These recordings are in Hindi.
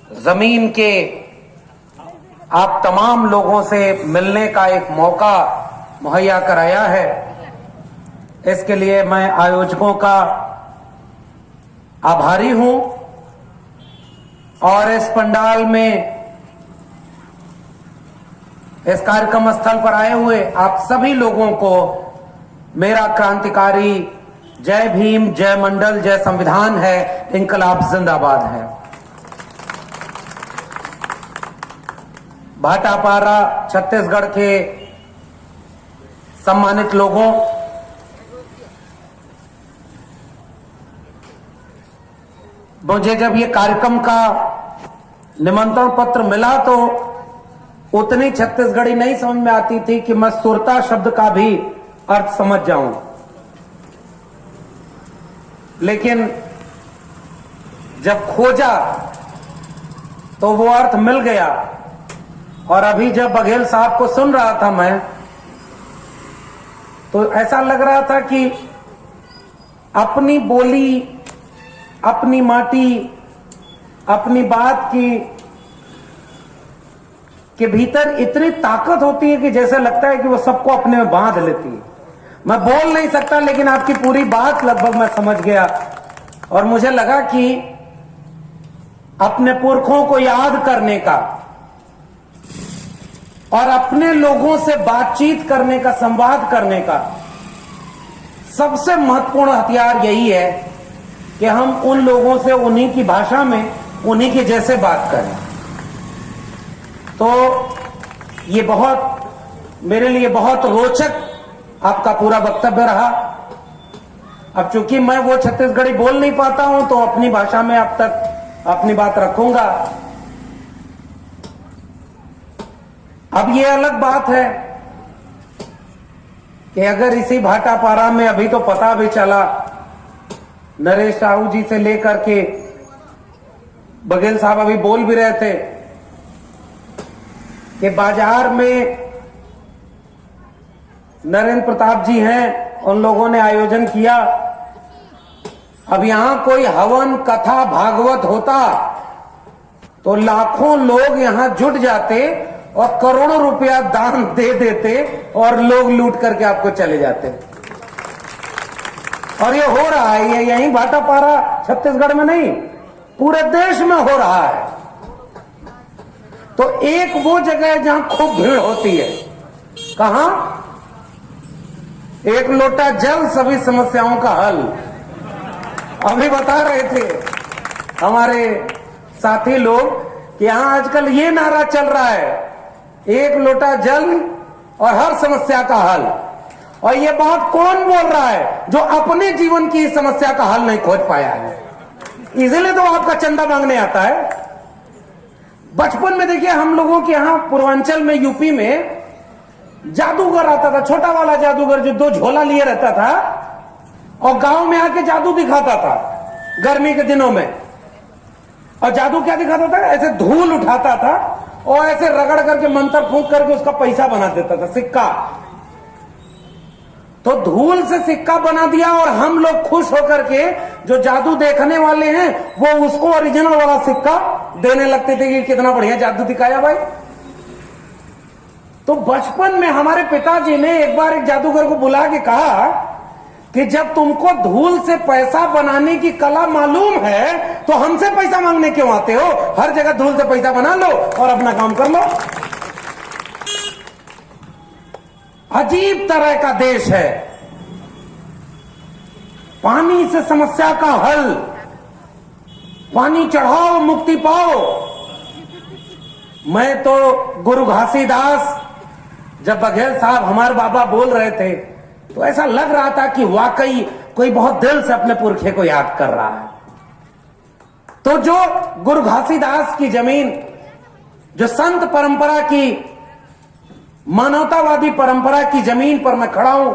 जमीन के आप तमाम लोगों से मिलने का एक मौका मुहैया कराया है। इसके लिए मैं आयोजकों का आभारी हूं और इस पंडाल में, इस कार्यक्रम स्थल पर आए हुए आप सभी लोगों को मेरा क्रांतिकारी जय भीम, जय मंडल, जय संविधान है, इंकलाब जिंदाबाद है। भाटापारा छत्तीसगढ़ के सम्मानित लोगों, मुझे जब ये कार्यक्रम का निमंत्रण पत्र मिला तो उतनी छत्तीसगढ़ी नहीं समझ में आती थी कि मैं सुरता शब्द का भी अर्थ समझ जाऊं, लेकिन जब खोजा तो वो अर्थ मिल गया। और अभी जब बघेल साहब को सुन रहा था मैं, तो ऐसा लग रहा था कि अपनी बोली, अपनी माटी, अपनी बात के भीतर इतनी ताकत होती है कि जैसे लगता है कि वो सबको अपने में बांध लेती है। मैं बोल नहीं सकता, लेकिन आपकी पूरी बात लगभग मैं समझ गया और मुझे लगा कि अपने पुरखों को याद करने का और अपने लोगों से बातचीत करने का, संवाद करने का सबसे महत्वपूर्ण हथियार यही है कि हम उन लोगों से उन्हीं की भाषा में, उन्हीं के जैसे बात करें। तो ये बहुत, मेरे लिए बहुत रोचक आपका पूरा वक्तव्य रहा। अब चूंकि मैं वो छत्तीसगढ़ी बोल नहीं पाता हूं तो अपनी भाषा में अब तक अपनी बात रखूंगा। अब ये अलग बात है कि अगर इसी भाटापारा में, अभी तो पता भी चला नरेश साहू जी से लेकर के बघेल साहब अभी बोल भी रहे थे कि बाजार में नरेंद्र प्रताप जी हैं, उन लोगों ने आयोजन किया। अब यहां कोई हवन, कथा, भागवत होता तो लाखों लोग यहां जुट जाते और करोड़ों रुपया दान दे देते और लोग लूट करके आपको चले जाते। और ये हो रहा है, ये यहीं भाटापारा छत्तीसगढ़ में नहीं, पूरे देश में हो रहा है। तो एक वो जगह है जहां खूब भीड़ होती है, कहां? एक लोटा जल सभी समस्याओं का हल। अभी बता रहे थे हमारे साथी लोग कि यहां आजकल ये नारा चल रहा है, एक लोटा जल और हर समस्या का हल। और ये बात कौन बोल रहा है? जो अपने जीवन की समस्या का हल नहीं खोज पाया है, इसलिए तो आपका चंदा मांगने आता है। बचपन में देखिए हम लोगों के यहां पूर्वांचल में, यूपी में जादूगर आता था, छोटा वाला जादूगर जो 2 झोला लिए रहता था और गांव में आके जादू दिखाता था गर्मी के दिनों में। और जादू क्या दिखाता था? ऐसे धूल उठाता था और ऐसे रगड़ करके, मंत्र फूंक करके उसका पैसा बना देता था, सिक्का। तो धूल से सिक्का बना दिया और हम लोग खुश होकर के, जो जादू देखने वाले हैं वो उसको ओरिजिनल वाला सिक्का देने लगते थे कि कितना बढ़िया जादू दिखाया भाई। तो बचपन में हमारे पिताजी ने एक बार एक जादूगर को बुला के कहा कि जब तुमको धूल से पैसा बनाने की कला मालूम है तो हमसे पैसा मांगने क्यों आते हो? हर जगह धूल से पैसा बना लो और अपना काम कर लो। अजीब तरह का देश है। पानी से समस्या का हल, पानी चढ़ाओ मुक्ति पाओ। मैं तो गुरु घासीदास, जब बघेल साहब हमारे बाबा बोल रहे थे तो ऐसा लग रहा था कि वाकई कोई बहुत दिल से अपने पुरखे को याद कर रहा है। तो जो गुरु घासीदास की जमीन, जो संत परंपरा की, मानवतावादी परंपरा की जमीन पर मैं खड़ा हूं।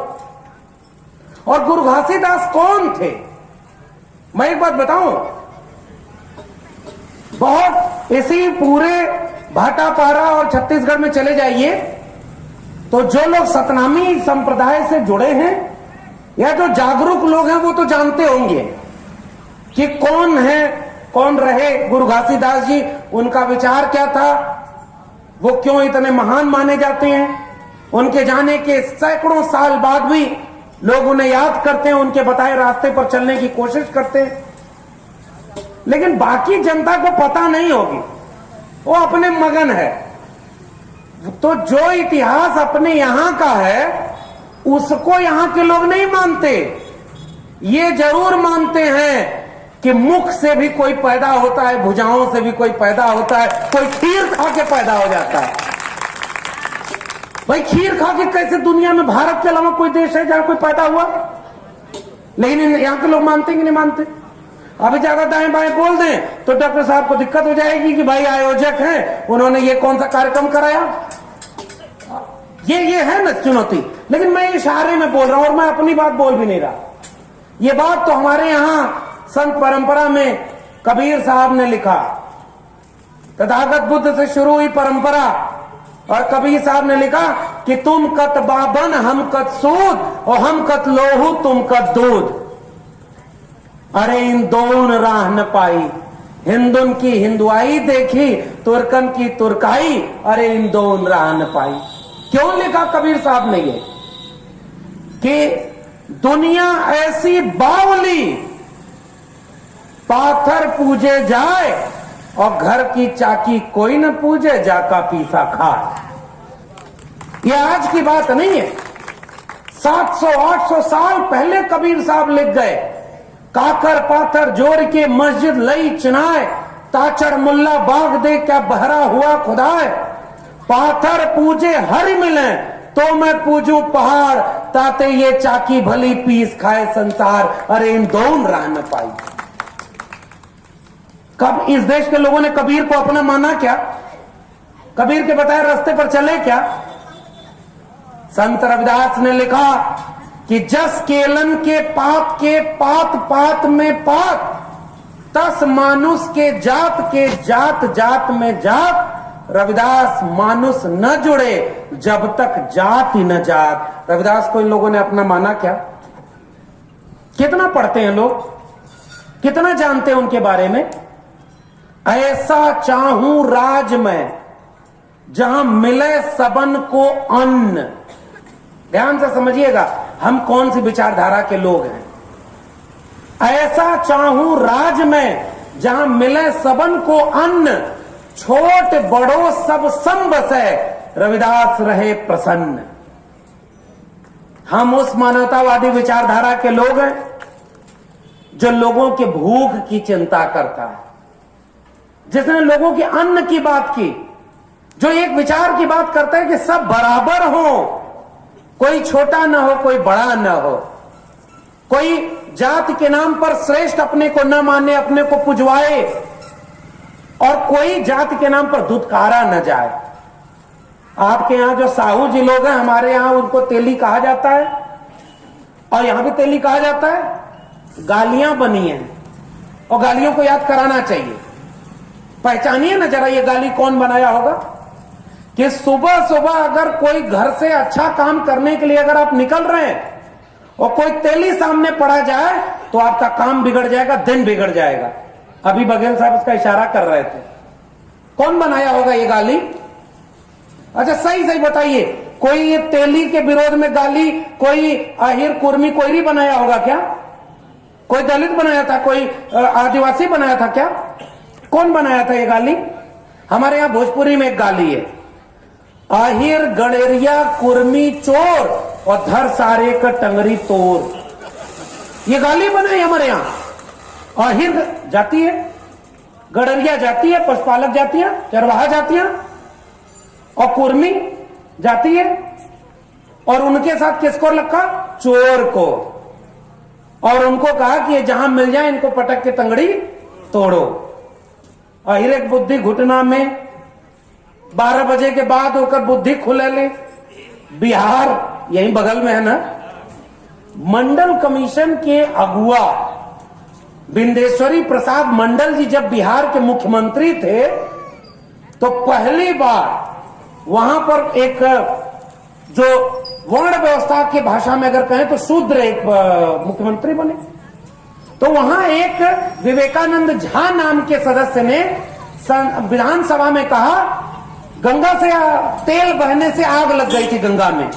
और गुरु घासीदास कौन थे? मैं एक बात बताऊं, बहुत इसी पूरे भाटापारा और छत्तीसगढ़ में चले जाइए तो जो लोग सतनामी संप्रदाय से जुड़े हैं या जो जागरूक लोग हैं वो तो जानते होंगे कि कौन है कौन रहे गुरु घासीदास जी, उनका विचार क्या था, वो क्यों इतने महान माने जाते हैं। उनके जाने के सैकड़ों साल बाद भी लोग उन्हें याद करते हैं, उनके बताए रास्ते पर चलने की कोशिश करते हैं, लेकिन बाकी जनता को पता नहीं होगी, वो अपने मगन है। तो जो इतिहास अपने यहां का है उसको यहां के लोग नहीं मानते। ये जरूर मानते हैं कि मुख से भी कोई पैदा होता है, भुजाओं से भी कोई पैदा होता है, कोई खीर खा के पैदा हो जाता है। भाई खीर खा के कैसे दुनिया में भारत के अलावा कोई देश है जहां कोई पैदा हुआ? लेकिन यहां के लोग मानते कि नहीं मानते? अभी ज्यादा दाएं बाएं बोल दें तो डॉक्टर साहब को दिक्कत हो जाएगी कि भाई आयोजक हैं, उन्होंने ये कौन सा कार्यक्रम कराया। ये है ना चुनौती। लेकिन मैं इशारे में बोल रहा हूं और मैं अपनी बात बोल भी नहीं रहा। ये बात तो हमारे यहां संत परंपरा में कबीर साहब ने लिखा। तथागत बुद्ध से शुरू हुई परंपरा और कबीर साहब ने लिखा कि तुम कत बाबन हम कत सूद और हम कत लोहू तुम कत दूध। अरे इन दोन राह न पाई, हिंदुन की हिंदुआई देखी, तुर्कन की तुर्काई, अरे इन दोन राह न पाई। क्यों लिखा कबीर साहब ने ये कि दुनिया ऐसी बावली, पाथर पूजे जाए और घर की चाकी कोई न पूजे, जाका पीसा खाए। ये आज की बात नहीं है, 700-800 साल पहले कबीर साहब लिख गए। काकर पाथर जोड़ के मस्जिद लई चिनाए, ताचड़ मुल्ला बाग दे क्या बहरा हुआ खुदाए। पाथर पूजे हरि मिले तो मैं पूजू पहाड़, ताते ये चाकी भली पीस खाए संसार, अरे इन दोनों राह न पाई। कब इस देश के लोगों ने कबीर को अपना माना क्या? कबीर के बताए रास्ते पर चले क्या? संत रविदास ने लिखा कि जस केलन के पात पात में पात, तस मानुष के जात जात में जात। रविदास मानुष न जुड़े जब तक जात ही न जात। रविदास को इन लोगों ने अपना माना क्या? कितना पढ़ते हैं लोग, कितना जानते हैं उनके बारे में? ऐसा चाहूं राज में जहां मिले सबन को अन्न। ध्यान से समझिएगा हम कौन सी विचारधारा के लोग हैं। ऐसा चाहूं राज में जहां मिले सबन को अन्न, छोट बड़ो सब संबसे, रविदास रहे प्रसन्न। हम उस मानवतावादी विचारधारा के लोग हैं जो लोगों के भूख की चिंता करता है, जिसने लोगों के अन्न की बात की, जो एक विचार की बात करता है कि सब बराबर हो, कोई छोटा ना हो कोई बड़ा ना हो, कोई जाति के नाम पर श्रेष्ठ अपने को न माने, अपने को पुजवाए, और कोई जाति के नाम पर धुतकारा न जाए। आपके यहां जो साहू जी लोग हैं, हमारे यहां उनको तेली कहा जाता है और यहां भी तेली कहा जाता है। गालियां बनी हैं और गालियों को याद कराना चाहिए। पहचानिए ना जरा ये गाली कौन बनाया होगा। कि सुबह सुबह अगर कोई घर से अच्छा काम करने के लिए अगर आप निकल रहे हैं और कोई तेली सामने पड़ा जाए तो आपका काम बिगड़ जाएगा, दिन बिगड़ जाएगा। अभी बघेल साहब इसका इशारा कर रहे थे। कौन बनाया होगा ये गाली? अच्छा सही सही बताइए, कोई ये तेली के विरोध में गाली कोई आहिर कुर्मी कोईरी बनाया होगा क्या? कोई दलित बनाया था, कोई आदिवासी बनाया था क्या? कौन बनाया था ये गाली? हमारे यहां भोजपुरी में एक गाली है, आहिर गणेरिया कुर्मी चोर और धर सारे का टंगरी तोर। ये गाली बनाई हमारे यहां। आहिर जाती है, गड़रिया जाती है, पशुपालक जाती है, चरवाहा जाती है, और कुर्मी जाती है, और उनके साथ किसको रखा? चोर को। और उनको कहा कि ये जहां मिल जाए इनको पटक के तंगड़ी तोड़ो। आहिर एक बुद्धि घुटना में 12 बजे के बाद होकर बुद्धि खुले ले। बिहार यही बगल में है ना, मंडल कमीशन के अगुआ बिंदेश्वरी प्रसाद मंडल जी जब बिहार के मुख्यमंत्री थे तो पहली बार वहां पर एक जो वर्ण व्यवस्था की भाषा में अगर कहें तो शूद्र एक मुख्यमंत्री बने। तो वहां एक विवेकानंद झा नाम के सदस्य ने विधानसभा में कहा, गंगा से तेल बहने से आग लग गई थी गंगा में।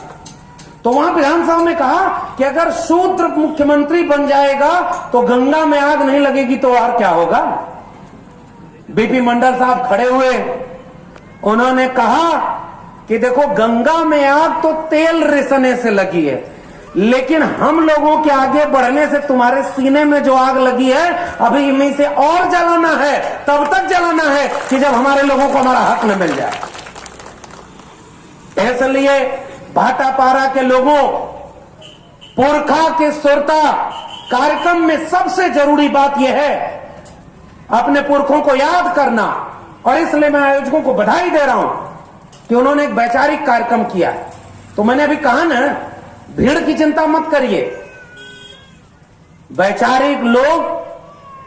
तो वहां विधानसभा में कहा कि अगर शूद्र मुख्यमंत्री बन जाएगा तो गंगा में आग नहीं लगेगी तो और क्या होगा। बीपी मंडल साहब खड़े हुए, उन्होंने कहा कि देखो गंगा में आग तो तेल रिसने से लगी है, लेकिन हम लोगों के आगे बढ़ने से तुम्हारे सीने में जो आग लगी है अभी इनमें से और जलाना है, तब तक जलाना है कि जब हमारे लोगों को हमारा हक न मिल जाए। इसलिए भाटापारा के लोगों, पुरखा के सुरता कार्यक्रम में सबसे जरूरी बात यह है अपने पुरखों को याद करना। और इसलिए मैं आयोजकों को बधाई दे रहा हूं कि उन्होंने एक वैचारिक कार्यक्रम किया। तो मैंने अभी कहा ना, भीड़ की चिंता मत करिए। वैचारिक लोग,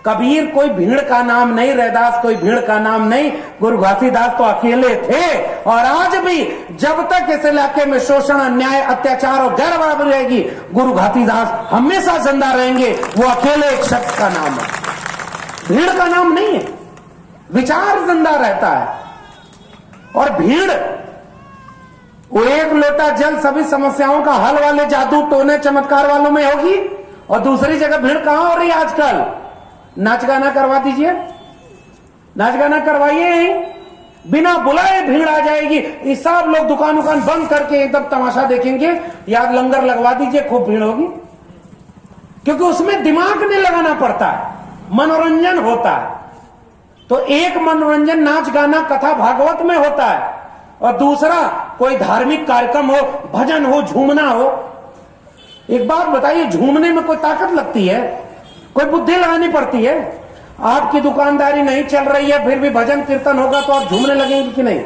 कबीर कोई भीड़ का नाम नहीं, रैदास कोई भीड़ का नाम नहीं, गुरु घासीदास तो अकेले थे। और आज भी जब तक इस इलाके में शोषण, अन्याय, अत्याचार और गैर बराबरी रहेगी, गुरु घासीदास हमेशा जिंदा रहेंगे। वो अकेले एक शख्स का नाम है, भीड़ का नाम नहीं है। विचार जिंदा रहता है। और भीड़, वो एक लोटा जल सभी समस्याओं का हल वाले जादू टोने चमत्कार वालों में होगी, और दूसरी जगह भीड़ कहां हो रही है आजकल। नाच गाना करवा दीजिए, नाच गाना करवाइए, बिना बुलाए भीड़ आ जाएगी। ये सब लोग दुकान बंद करके एकदम तमाशा देखेंगे, या लंगर लगवा दीजिए, खूब भीड़ होगी। क्योंकि उसमें दिमाग नहीं लगाना पड़ता है, मनोरंजन होता है। तो एक मनोरंजन नाच गाना कथा भागवत में होता है, और दूसरा कोई धार्मिक कार्यक्रम हो, भजन हो, झूमना हो। एक बात बताइए, झूमने में कोई ताकत लगती है? कोई बुद्धि लगानी पड़ती है? आपकी दुकानदारी नहीं चल रही है, फिर भी भजन कीर्तन होगा तो आप झूमने लगेंगे कि नहीं?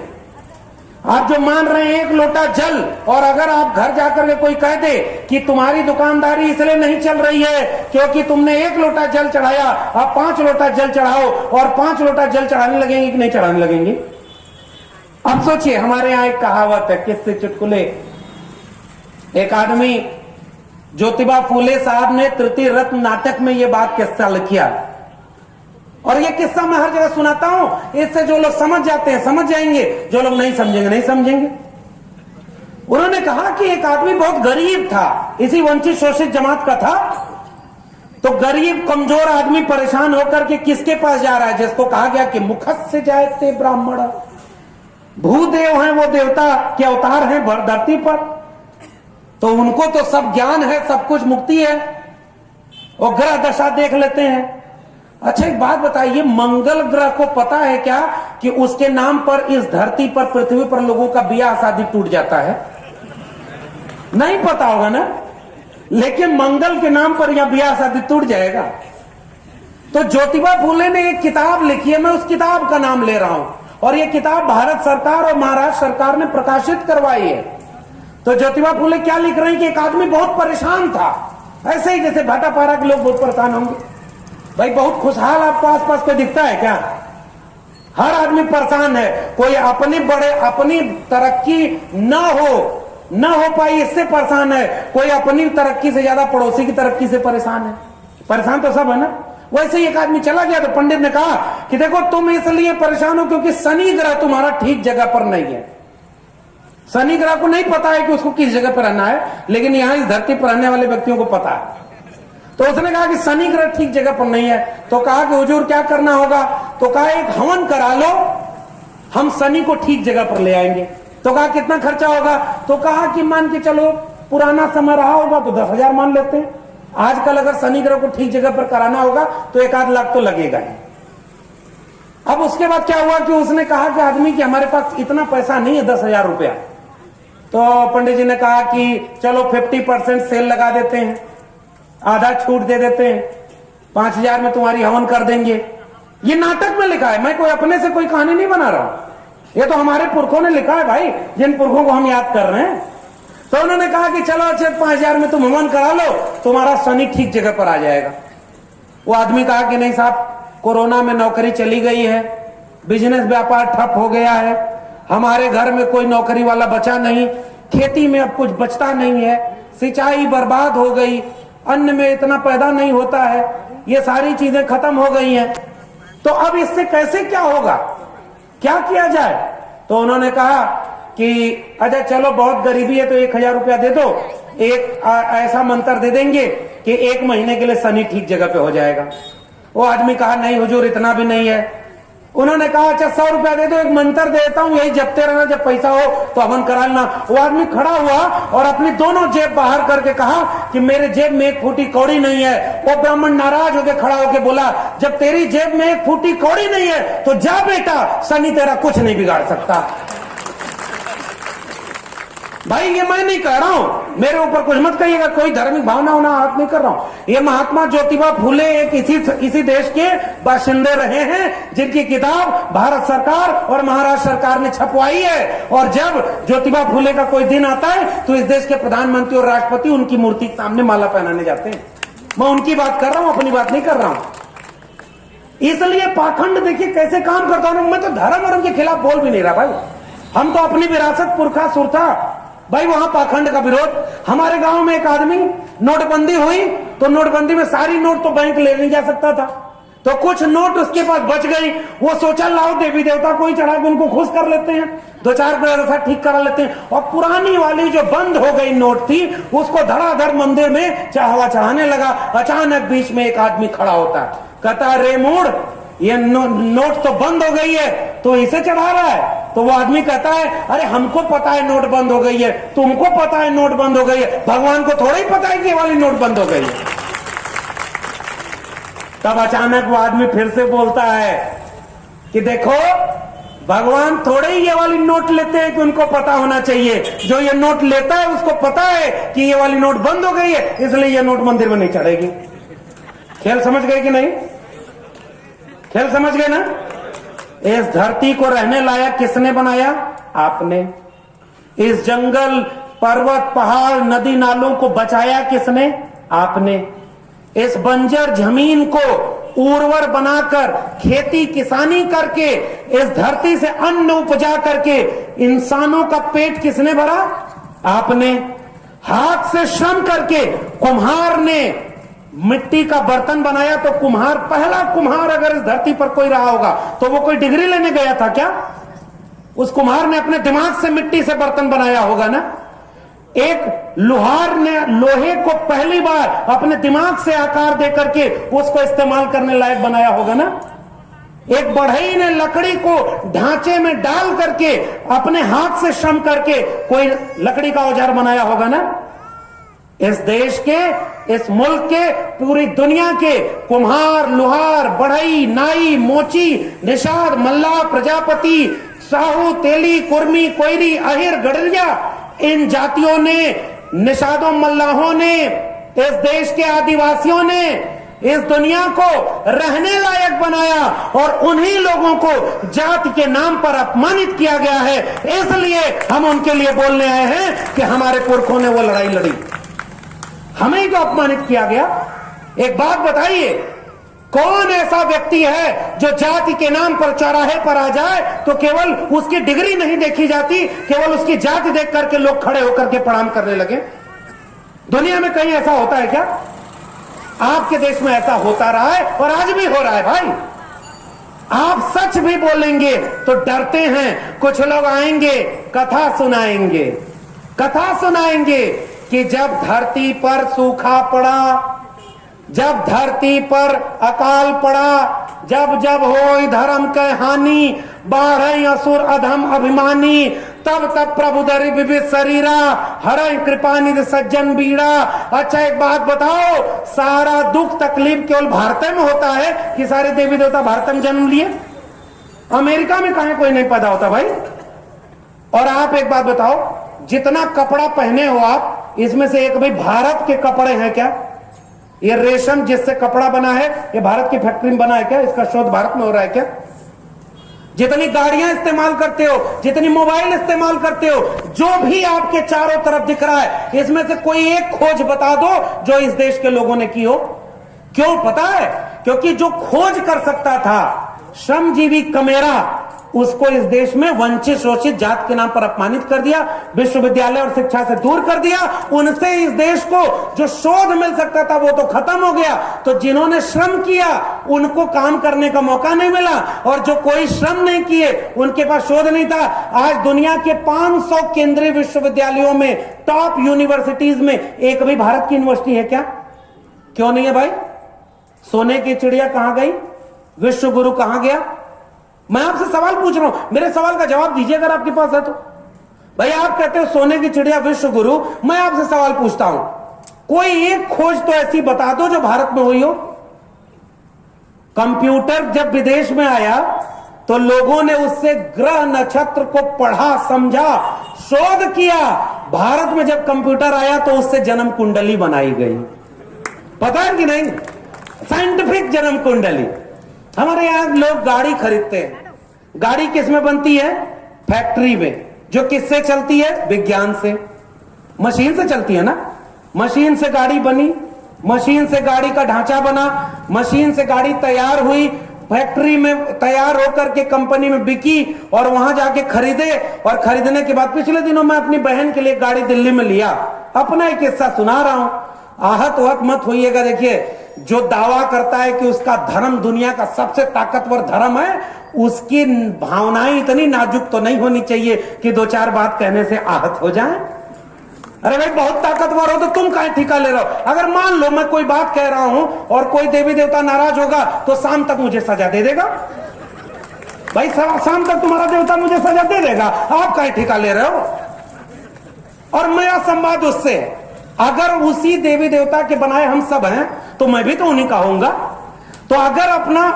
आप जो मान रहे हैं एक लोटा जल, और अगर आप घर जाकर के कोई कह दे कि तुम्हारी दुकानदारी इसलिए नहीं चल रही है क्योंकि तुमने एक लोटा जल चढ़ाया, आप 5 लोटा जल चढ़ाओ, और 5 लोटा जल चढ़ाने लगेंगे कि नहीं चढ़ाने लगेंगे? अब सोचिए, हमारे यहां एक कहावत है, किस्से चुटकुले। एक आदमी, ज्योतिबा फूले साहब ने तृतीय रत्न नाटक में यह बात किस्सा लिखा, और ये किस्सा मैं हर जगह सुनाता हूं। इससे जो लोग समझ जाते हैं समझ जाएंगे, जो लोग नहीं समझेंगे नहीं समझेंगे। उन्होंने कहा कि एक आदमी बहुत गरीब था, इसी वंचित शोषित जमात का था। तो गरीब कमजोर आदमी परेशान होकर के किसके पास जा रहा है? जिसको कहा गया कि मुखस्य जायते ब्राह्मण, भूदेव हैं वो, देवता के अवतार हैं धरती पर, तो उनको तो सब ज्ञान है, सब कुछ मुक्ति है, और ग्रह दशा देख लेते हैं। अच्छा एक बात बताइए, मंगल ग्रह को पता है क्या कि उसके नाम पर इस धरती पर, पृथ्वी पर लोगों का ब्याह शादी टूट जाता है? नहीं पता होगा ना, लेकिन मंगल के नाम पर यहां ब्याह शादी टूट जाएगा। तो ज्योतिबा फूले ने एक किताब लिखी है, मैं उस किताब का नाम ले रहा हूं, और यह किताब भारत सरकार और महाराष्ट्र सरकार ने प्रकाशित करवाई है। तो ज्योतिबा फूले क्या लिख रहे हैं कि एक आदमी बहुत परेशान था, ऐसे ही जैसे भाटापारा के लोग बहुत परेशान होंगे। भाई बहुत खुशहाल आपको आसपास कोई दिखता है क्या? हर आदमी परेशान है। कोई अपनी तरक्की न हो पाई इससे परेशान है, कोई अपनी तरक्की से ज्यादा पड़ोसी की तरक्की से परेशान है। परेशान तो सब है ना। वैसे ही एक आदमी चला गया तो पंडित ने कहा कि देखो तुम इसलिए परेशान हो क्योंकि शनि ग्रह तुम्हारा ठीक जगह पर नहीं है। शनि ग्रह को नहीं पता है कि उसको किस जगह पर रहना है, लेकिन यहां इस धरती पर रहने वाले व्यक्तियों को पता है। तो उसने कहा कि शनि ग्रह ठीक जगह पर नहीं है। तो कहा कि हुजूर क्या करना होगा? तो कहा एक हवन करा लो, हम शनि को ठीक जगह पर ले आएंगे। तो कहा कितना खर्चा होगा? तो कहा कि मान के चलो पुराना समय रहा होगा तो 10,000 मान लेते हैं। आजकल अगर शनि ग्रह को ठीक जगह पर कराना होगा तो 1-8 लाख तो लगेगा ही। अब उसके बाद क्या हुआ कि उसने कहा कि आदमी कि हमारे पास इतना पैसा नहीं है 10,000 रुपया। तो पंडित जी ने कहा कि चलो 50% सेल लगा देते हैं, आधा छूट दे देते हैं, 5,000 में तुम्हारी हवन कर देंगे। ये नाटक में लिखा है, मैं कोई अपने से कोई कहानी नहीं बना रहा हूं, ये तो हमारे पुरखों ने लिखा है भाई, जिन पुरखों को हम याद कर रहे हैं। तो उन्होंने कहा कि चलो अच्छा 5,000 में तुम हवन करा लो, तुम्हारा शनि ठीक जगह पर आ जाएगा। वो आदमी कहा कि नहीं साहब, कोरोना में नौकरी चली गई है, बिजनेस व्यापार ठप हो गया है, हमारे घर में कोई नौकरी वाला बचा नहीं, खेती में अब कुछ बचता नहीं है, सिंचाई बर्बाद हो गई, अन्न में इतना पैदा नहीं होता है, ये सारी चीजें खत्म हो गई हैं, तो अब इससे कैसे क्या होगा, क्या किया जाए? तो उन्होंने कहा कि अच्छा चलो बहुत गरीबी है तो 1000 रुपया दे दो, एक ऐसा मंत्र दे देंगे कि 1 महीने के लिए शनि ठीक जगह पे हो जाएगा। वो आदमी कहा नहीं हुजूर इतना भी नहीं है। उन्होंने कहा अच्छा 100 रुपया दे दो, एक मंत्र देता हूं, यही जपते रहना, जब पैसा हो तो हवन करा लेना। वो आदमी खड़ा हुआ और अपनी दोनों जेब बाहर करके कहा कि मेरे जेब में 1 फूटी कौड़ी नहीं है। वो ब्राह्मण नाराज होकर खड़ा होकर बोला जब तेरी जेब में 1 फूटी कौड़ी नहीं है तो जा बेटा, शनि तेरा कुछ नहीं बिगाड़ सकता। भाई ये मैं नहीं कह रहा हूं, मेरे ऊपर कुछ मत कहिएगा, कोई धार्मिक भावना होना हाथ नहीं कर रहा हूं। ये महात्मा ज्योतिबा फूले एक इसी देश के बाशिंदे रहे हैं जिनकी किताब भारत सरकार और महाराष्ट्र सरकार ने छपवाई है। और जब ज्योतिबा फूले का कोई दिन आता है तो इस देश के प्रधानमंत्री और राष्ट्रपति उनकी मूर्ति के सामने माला पहनाने जाते हैं। मैं उनकी बात कर रहा हूं, अपनी बात नहीं कर रहा हूं। इसलिए पाखंड देखिए कैसे काम करता हूं। मैं तो धर्म के खिलाफ बोल भी नहीं रहा भाई, हम तो अपनी विरासत पुरखा सुरथा भाई, वहां पाखंड का विरोध। हमारे गांव में एक आदमी, नोटबंदी हुई तो नोटबंदी में सारी नोट तो बैंक ले नहीं जा सकता था, तो कुछ नोट उसके पास बच गई। वो सोचा लाओ देवी देवता को ही चढ़ा के उनको खुश कर लेते हैं, 2-4 पैसा ठीक करा लेते हैं। और पुरानी वाली जो बंद हो गई नोट थी उसको धड़ाधड़ मंदिर में हवा चढ़ाने लगा। अचानक बीच में एक आदमी खड़ा होता है, कहता रे मूड, ये नोट तो बंद हो गई है तो इसे चढ़ा रहा है। तो वो आदमी कहता है अरे हमको पता है नोट बंद हो गई है, तुमको पता है नोट बंद हो गई है, भगवान को थोड़ा ही पता है कि ये वाली नोट बंद हो गई है। तब अचानक वो आदमी फिर से बोलता है कि देखो भगवान थोड़े ही ये वाली नोट लेते हैं कि उनको पता होना चाहिए, जो ये नोट लेता है उसको पता है कि ये वाली नोट बंद हो गई है, इसलिए ये नोट मंदिर में नहीं चढ़ेगी। खेल समझ गए कि नहीं? खेल समझ गए ना? इस धरती को रहने लायक किसने बनाया? आपने। इस जंगल पर्वत पहाड़ नदी नालों को बचाया किसने? आपने। इस बंजर जमीन को उर्वर बनाकर खेती किसानी करके इस धरती से अन्न उपजा करके इंसानों का पेट किसने भरा? आपने। हाथ से श्रम करके कुम्हार ने मिट्टी का बर्तन बनाया, तो कुम्हार, पहला कुम्हार अगर इस धरती पर कोई रहा होगा तो वो कोई डिग्री लेने गया था क्या? उस कुम्हार ने अपने दिमाग से मिट्टी से बर्तन बनाया होगा ना। एक लोहार ने लोहे को पहली बार अपने दिमाग से आकार दे करके उसको इस्तेमाल करने लायक बनाया होगा ना। एक बढ़ई ने लकड़ी को ढांचे में डाल करके अपने हाथ से श्रम करके कोई लकड़ी का औजार बनाया होगा ना। इस देश के, इस मुल्क के, पूरी दुनिया के कुम्हार, लोहार, बढ़ई, नाई, मोची, निषाद, मल्लाह, प्रजापति, साहू, तेली, कुर्मी, कोयरी, अहिर, गडरिया, इन जातियों ने, निषादों मल्लाहों ने, इस देश के आदिवासियों ने इस दुनिया को रहने लायक बनाया और उन्हीं लोगों को जाति के नाम पर अपमानित किया गया है। इसलिए हम उनके लिए बोलने आए हैं कि हमारे पुरखों ने वो लड़ाई लड़ी, हमें ही तो अपमानित किया गया। एक बात बताइए, कौन ऐसा व्यक्ति है जो जाति के नाम पर चौराहे पर आ जाए तो केवल उसकी डिग्री नहीं देखी जाती, केवल उसकी जाति देख करके लोग खड़े होकर के प्रणाम करने लगे? दुनिया में कहीं ऐसा होता है क्या? आपके देश में ऐसा होता रहा है और आज भी हो रहा है भाई। आप सच भी बोलेंगे तो डरते हैं। कुछ लोग आएंगे, कथा सुनाएंगे, कथा सुनाएंगे कि जब धरती पर सूखा पड़ा, जब धरती पर अकाल पड़ा, जब जब होई धर्म के हानि, बाढ़ असुर अधम अभिमानी, तब तब प्रभु दरि विविध शरीरा, हर कृपा निधि सज्जन बीड़ा। अच्छा एक बात बताओ, सारा दुख तकलीफ केवल भारत में होता है कि सारे देवी देवता भारत में जन्म लिए? अमेरिका में कहीं कोई नहीं पैदा होता भाई। और आप एक बात बताओ, जितना कपड़ा पहने हो आप, इसमें से एक भाई भारत के कपड़े हैं क्या? ये रेशम जिससे कपड़ा बना है, ये भारत की फैक्ट्री में बना है क्या? इसका शोध भारत में हो रहा है क्या? जितनी गाड़ियां इस्तेमाल करते हो, जितनी मोबाइल इस्तेमाल करते हो, जो भी आपके चारों तरफ दिख रहा है, इसमें से कोई एक खोज बता दो जो इस देश के लोगों ने की हो। क्यों पता है? क्योंकि जो खोज कर सकता था, श्रमजीवी कमेरा, उसको इस देश में वंचित शोषित जात के नाम पर अपमानित कर दिया, विश्वविद्यालय और शिक्षा से दूर कर दिया। उनसे इस देश को जो शोध मिल सकता था वो तो खत्म हो गया। तो जिन्होंने श्रम किया उनको काम करने का मौका नहीं मिला, और जो कोई श्रम नहीं किए उनके पास शोध नहीं था। आज दुनिया के 500 केंद्रीय विश्वविद्यालयों में, टॉप यूनिवर्सिटीज में एक भी भारत की यूनिवर्सिटी है क्या? क्यों नहीं है भाई? सोने की चिड़िया कहां गई? विश्व गुरु कहां गया? मैं आपसे सवाल पूछ रहा हूं, मेरे सवाल का जवाब दीजिए अगर आपके पास है तो। भाई आप कहते हो सोने की चिड़िया विश्व गुरु, मैं आपसे सवाल पूछता हूं, कोई एक खोज तो ऐसी बता दो जो भारत में हुई हो। कंप्यूटर जब विदेश में आया तो लोगों ने उससे ग्रह नक्षत्र को पढ़ा, समझा, शोध किया। भारत में जब कंप्यूटर आया तो उससे जन्म कुंडली बनाई गई। पता है कि नहीं? साइंटिफिक जन्म कुंडली। हमारे यहां लोग गाड़ी खरीदते हैं, गाड़ी किस में बनती है? फैक्ट्री में। जो किससे चलती है? विज्ञान से, मशीन से चलती है ना। मशीन से गाड़ी बनी, मशीन से गाड़ी का ढांचा बना, मशीन से गाड़ी तैयार हुई, फैक्ट्री में तैयार होकर के कंपनी में बिकी और वहां जाके खरीदे। और खरीदने के बाद पिछले दिनों मैं अपनी बहन के लिए गाड़ी दिल्ली में लिया, अपना एक किस्सा सुना रहा हूं। आहत वक्त मत होइएगा। देखिए, जो दावा करता है कि उसका धर्म दुनिया का सबसे ताकतवर धर्म है, उसकी भावनाएं इतनी नाजुक तो नहीं होनी चाहिए कि दो चार बात कहने से आहत हो जाए। अरे भाई बहुत ताकतवर हो तो तुम काहे ठिका ले रहे हो? अगर मान लो मैं कोई बात कह रहा हूं और कोई देवी देवता नाराज होगा तो शाम तक मुझे सजा दे देगा। भाई शाम तक तुम्हारा देवता मुझे सजा दे देगा, आप काहे ठिका ले रहे हो? और मेरा संवाद उससे, अगर उसी देवी देवता के बनाए हम सब हैं तो मैं भी तो उन्हीं का होऊंगा। तो अगर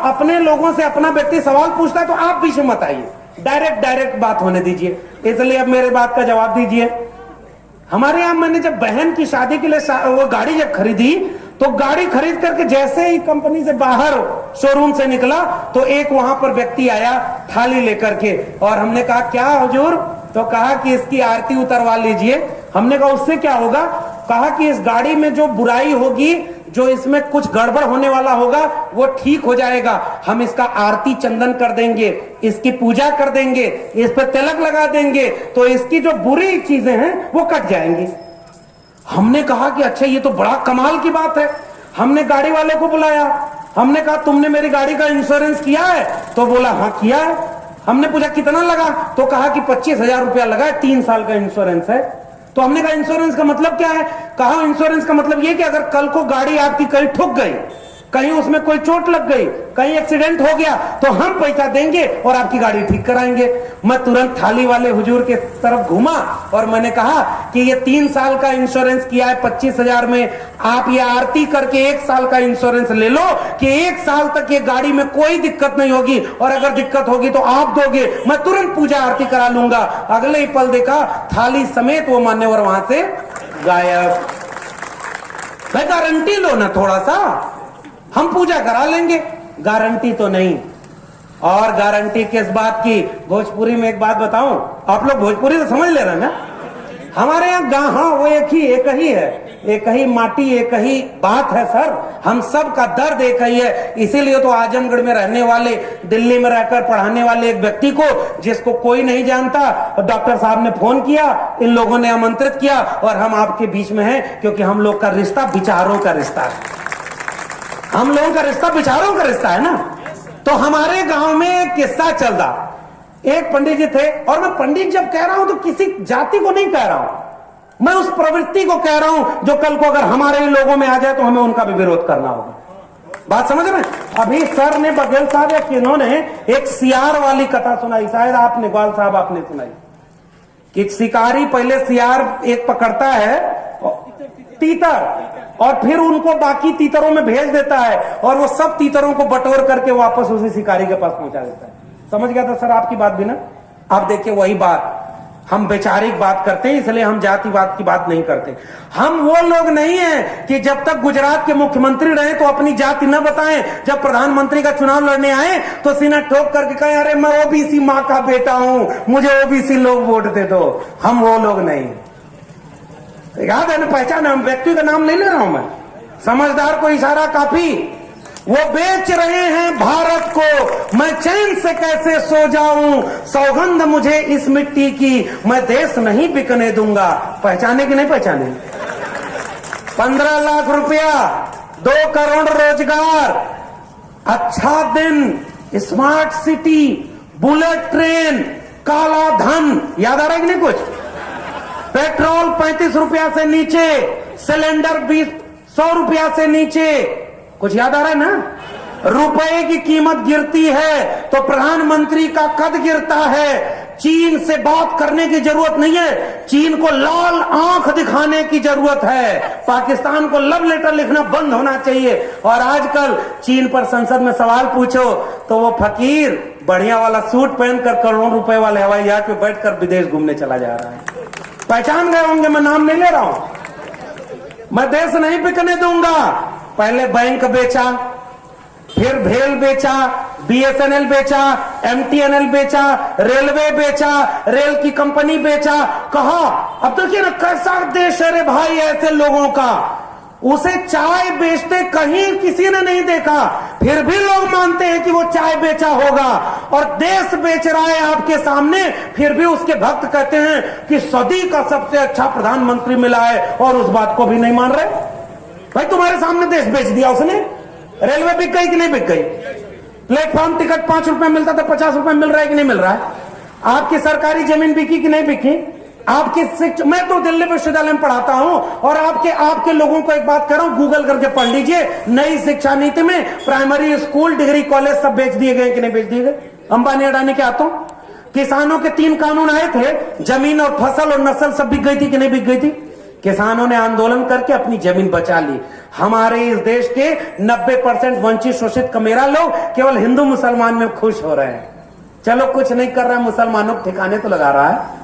अपने लोगों से अपना व्यक्ति सवाल पूछता है तो आप पीछे मत आइए, डायरेक्ट बात होने दीजिए। इसलिए अब मेरे बात का जवाब दीजिए। हमारे यहां मैंने जब बहन की शादी के लिए वो गाड़ी जब खरीदी तो गाड़ी खरीद करके जैसे ही कंपनी से बाहर शोरूम से निकला तो एक वहां पर व्यक्ति आया थाली लेकर के, और हमने कहा क्या हुजूर? तो कहा कि इसकी आरती उतरवा लीजिए। हमने कहा उससे क्या होगा? कहा कि इस गाड़ी में जो बुराई होगी, जो इसमें कुछ गड़बड़ होने वाला होगा वो ठीक हो जाएगा। हम इसका आरती चंदन कर देंगे, इसकी पूजा कर देंगे, इस पर तिलक लगा देंगे तो इसकी जो बुरी चीजें हैं वो कट जाएंगी। हमने कहा कि अच्छा ये तो बड़ा कमाल की बात है। हमने गाड़ी वाले को बुलाया, हमने कहा तुमने मेरी गाड़ी का इंश्योरेंस किया है? तो बोला हाँ किया है। हमने पूछा कितना लगा? तो कहा कि 25,000 रुपया लगा है, 3 साल का इंश्योरेंस है। तो हमने कहा इंश्योरेंस का मतलब क्या है? कहा इंश्योरेंस का मतलब ये कि अगर कल को गाड़ी आपकी कहीं ठुक गई, कहीं उसमें कोई चोट लग गई, कहीं एक्सीडेंट हो गया तो हम पैसा देंगे और आपकी गाड़ी ठीक कराएंगे। मैं तुरंत थाली वाले हुजूर के तरफ घूमा और मैंने कहा कि ये 3 साल का इंश्योरेंस किया है 25,000 में, आप ये आरती करके 1 साल का इंश्योरेंस ले लो कि 1 साल तक ये गाड़ी में कोई दिक्कत नहीं होगी, और अगर दिक्कत होगी तो आप दोगे, मैं तुरंत पूजा आरती करा लूंगा। अगले ही पल देखा थाली समेत वो मान्यवर वहां से गायब। भाई गारंटी लो ना थोड़ा सा, हम पूजा करा लेंगे, गारंटी तो नहीं। और गारंटी किस बात की? भोजपुरी में एक बात बताऊं, आप लोग भोजपुरी तो समझ ले रहे हैं ना? हमारे यहाँ गाँव, हाँ वो एक ही है, एक ही माटी, एक ही बात है सर। हम सब का दर्द एक ही है। इसीलिए तो आजमगढ़ में रहने वाले, दिल्ली में रहकर पढ़ाने वाले एक व्यक्ति को, जिसको कोई नहीं जानता, डॉक्टर साहब ने फोन किया, इन लोगों ने आमंत्रित किया और हम आपके बीच में हैं, क्योंकि हम लोग का रिश्ता विचारों का रिश्ता है। हम लोगों का रिश्ता विचारों का रिश्ता है ना। तो हमारे गांव में एक किस्सा चल रहा। एक पंडित जी थे, और मैं पंडित जब कह रहा हूं तो किसी जाति को नहीं कह रहा हूं, मैं उस प्रवृत्ति को कह रहा हूं जो कल को अगर हमारे ही लोगों में आ जाए तो हमें उनका भी विरोध करना होगा। बात समझ में? अभी सर ने, बघेल साहब या किन्होंने एक सियार वाली कथा सुनाई, शायद आपने, ग्वाल साहब आपने सुनाई, कि शिकारी पहले सियार एक पकड़ता है, तीतर, और फिर उनको बाकी तीतरों में भेज देता है और वो सब तीतरों को बटोर करके वापस उसी शिकारी के पास पहुंचा देता है। समझ गया था सर आपकी बात भी ना? आप देखिए वही बात, हम वैचारिक बात करते हैं, इसलिए हम जातिवाद की बात नहीं करते। हम वो लोग नहीं हैं कि जब तक गुजरात के मुख्यमंत्री रहे तो अपनी जाति न बताएं, जब प्रधानमंत्री का चुनाव लड़ने आए तो सीना ठोक करके कहें अरे मैं ओबीसी माँ का बेटा हूं, मुझे ओबीसी लोग वोट दे दो। हम वो लोग नहीं। याद है ना, पहचान, हम व्यक्ति का नाम नहीं ले रहा हूं मैं, समझदार को इशारा काफी। वो बेच रहे हैं भारत को, मैं चैन से कैसे सो जाऊं, सौगंध मुझे इस मिट्टी की, मैं देश नहीं बिकने दूंगा। पहचाने कि नहीं पहचाने? 15 लाख रुपया, 2 करोड़ रोजगार, अच्छा दिन, स्मार्ट सिटी, बुलेट ट्रेन, काला धन, याद आ रहा है कि नहीं कुछ? पेट्रोल 35 रुपया से नीचे, सिलेंडर 100 रुपया से नीचे, कुछ याद आ रहा है ना? रुपए की कीमत गिरती है तो प्रधानमंत्री का कद गिरता है। चीन से बात करने की जरूरत नहीं है, चीन को लाल आंख दिखाने की जरूरत है। पाकिस्तान को लव लेटर लिखना बंद होना चाहिए। और आजकल चीन पर संसद में सवाल पूछो तो वो फकीर बढ़िया वाला सूट पहनकर करोड़ों रुपए वाले हवाई जहाज पे बैठकर विदेश घूमने चला जा रहा है। पहचान गए होंगे, मैं नाम नहीं ले रहा हूं। मैं देश नहीं बिकने दूंगा। पहले बैंक बेचा, फिर भेल बेचा, बीएसएनएल बेचा, एमटीएनएल बेचा, रेलवे बेचा, रेल की कंपनी बेचा। कहा अब देखिए ना कैसा देश है रे भाई ऐसे लोगों का। उसे चाय बेचते कहीं किसी ने नहीं देखा, फिर भी लोग मानते हैं कि वो चाय बेचा होगा। और देश बेच रहा है आपके सामने, फिर भी उसके भक्त कहते हैं कि सदी का सबसे अच्छा प्रधानमंत्री मिला है, और उस बात को भी नहीं मान रहे। भाई तुम्हारे सामने देश बेच दिया उसने। रेलवे बिक गई कि नहीं बिक गई? प्लेटफॉर्म टिकट 5 रुपए मिलता था, 50 रुपए मिल रहा है कि नहीं मिल रहा है? आपकी सरकारी जमीन बिकी कि नहीं बिकी? आपकी शिक्षा, मैं तो दिल्ली विश्वविद्यालय में पढ़ाता हूं और आपके लोगों को एक बात कर रहा हूं, गूगल करके पढ़ लीजिए। नई शिक्षा नीति में प्राइमरी स्कूल, डिग्री कॉलेज सब बेच दिए गए कि नहीं बेच दिए गए? अंबानी अडानी के हाथों। किसानों के 3 कानून आए थे, जमीन और फसल और नस्ल सब बिक गई थी कि नहीं बिक गई थी? किसानों ने आंदोलन करके अपनी जमीन बचा ली। हमारे इस देश के 90% वंचित शोषित कमेरा लोग केवल हिंदू मुसलमान में खुश हो रहे हैं। चलो कुछ नहीं कर रहा है, मुसलमानों के ठिकाने तो लगा रहा है।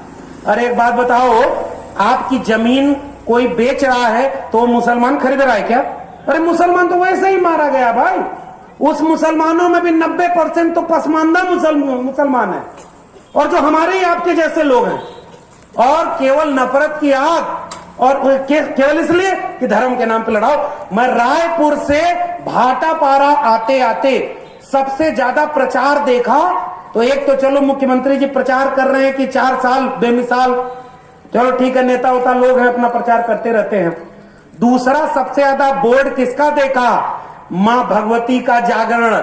अरे एक बात बताओ, आपकी जमीन कोई बेच रहा है तो मुसलमान खरीद रहा है क्या? अरे मुसलमान तो वैसे ही मारा गया भाई। उस मुसलमानों में भी 90% तो पसमानदा मुसलमान है, और जो हमारे ही आपके जैसे लोग हैं। और केवल नफरत की आग, और केवल इसलिए कि धर्म के नाम पे लड़ाओ। मैं रायपुर से भाटापारा आते आते सबसे ज्यादा प्रचार देखा तो एक तो चलो मुख्यमंत्री जी प्रचार कर रहे हैं कि 4 साल बेमिसाल, चलो ठीक है, नेता होता लोग हैं अपना प्रचार करते रहते हैं। दूसरा सबसे ज्यादा बोर्ड किसका देखा? मां भगवती का जागरण।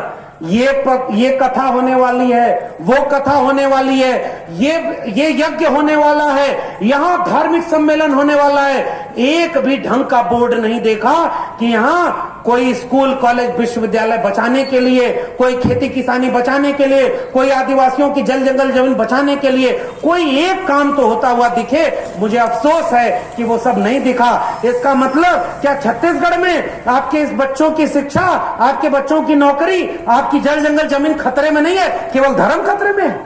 ये कथा होने वाली है, वो कथा होने वाली है, ये यज्ञ होने वाला है, यहां धार्मिक सम्मेलन होने वाला है। एक भी ढंग का बोर्ड नहीं देखा कि यहां कोई स्कूल कॉलेज विश्वविद्यालय बचाने के लिए, कोई खेती किसानी बचाने के लिए, कोई आदिवासियों की जल जंगल जमीन बचाने के लिए कोई एक काम तो होता हुआ दिखे। मुझे अफसोस है कि वो सब नहीं दिखा। इसका मतलब क्या छत्तीसगढ़ में आपके इस बच्चों की शिक्षा, आपके बच्चों की नौकरी, आपकी जल जंगल जमीन खतरे में नहीं है, केवल धर्म खतरे में है?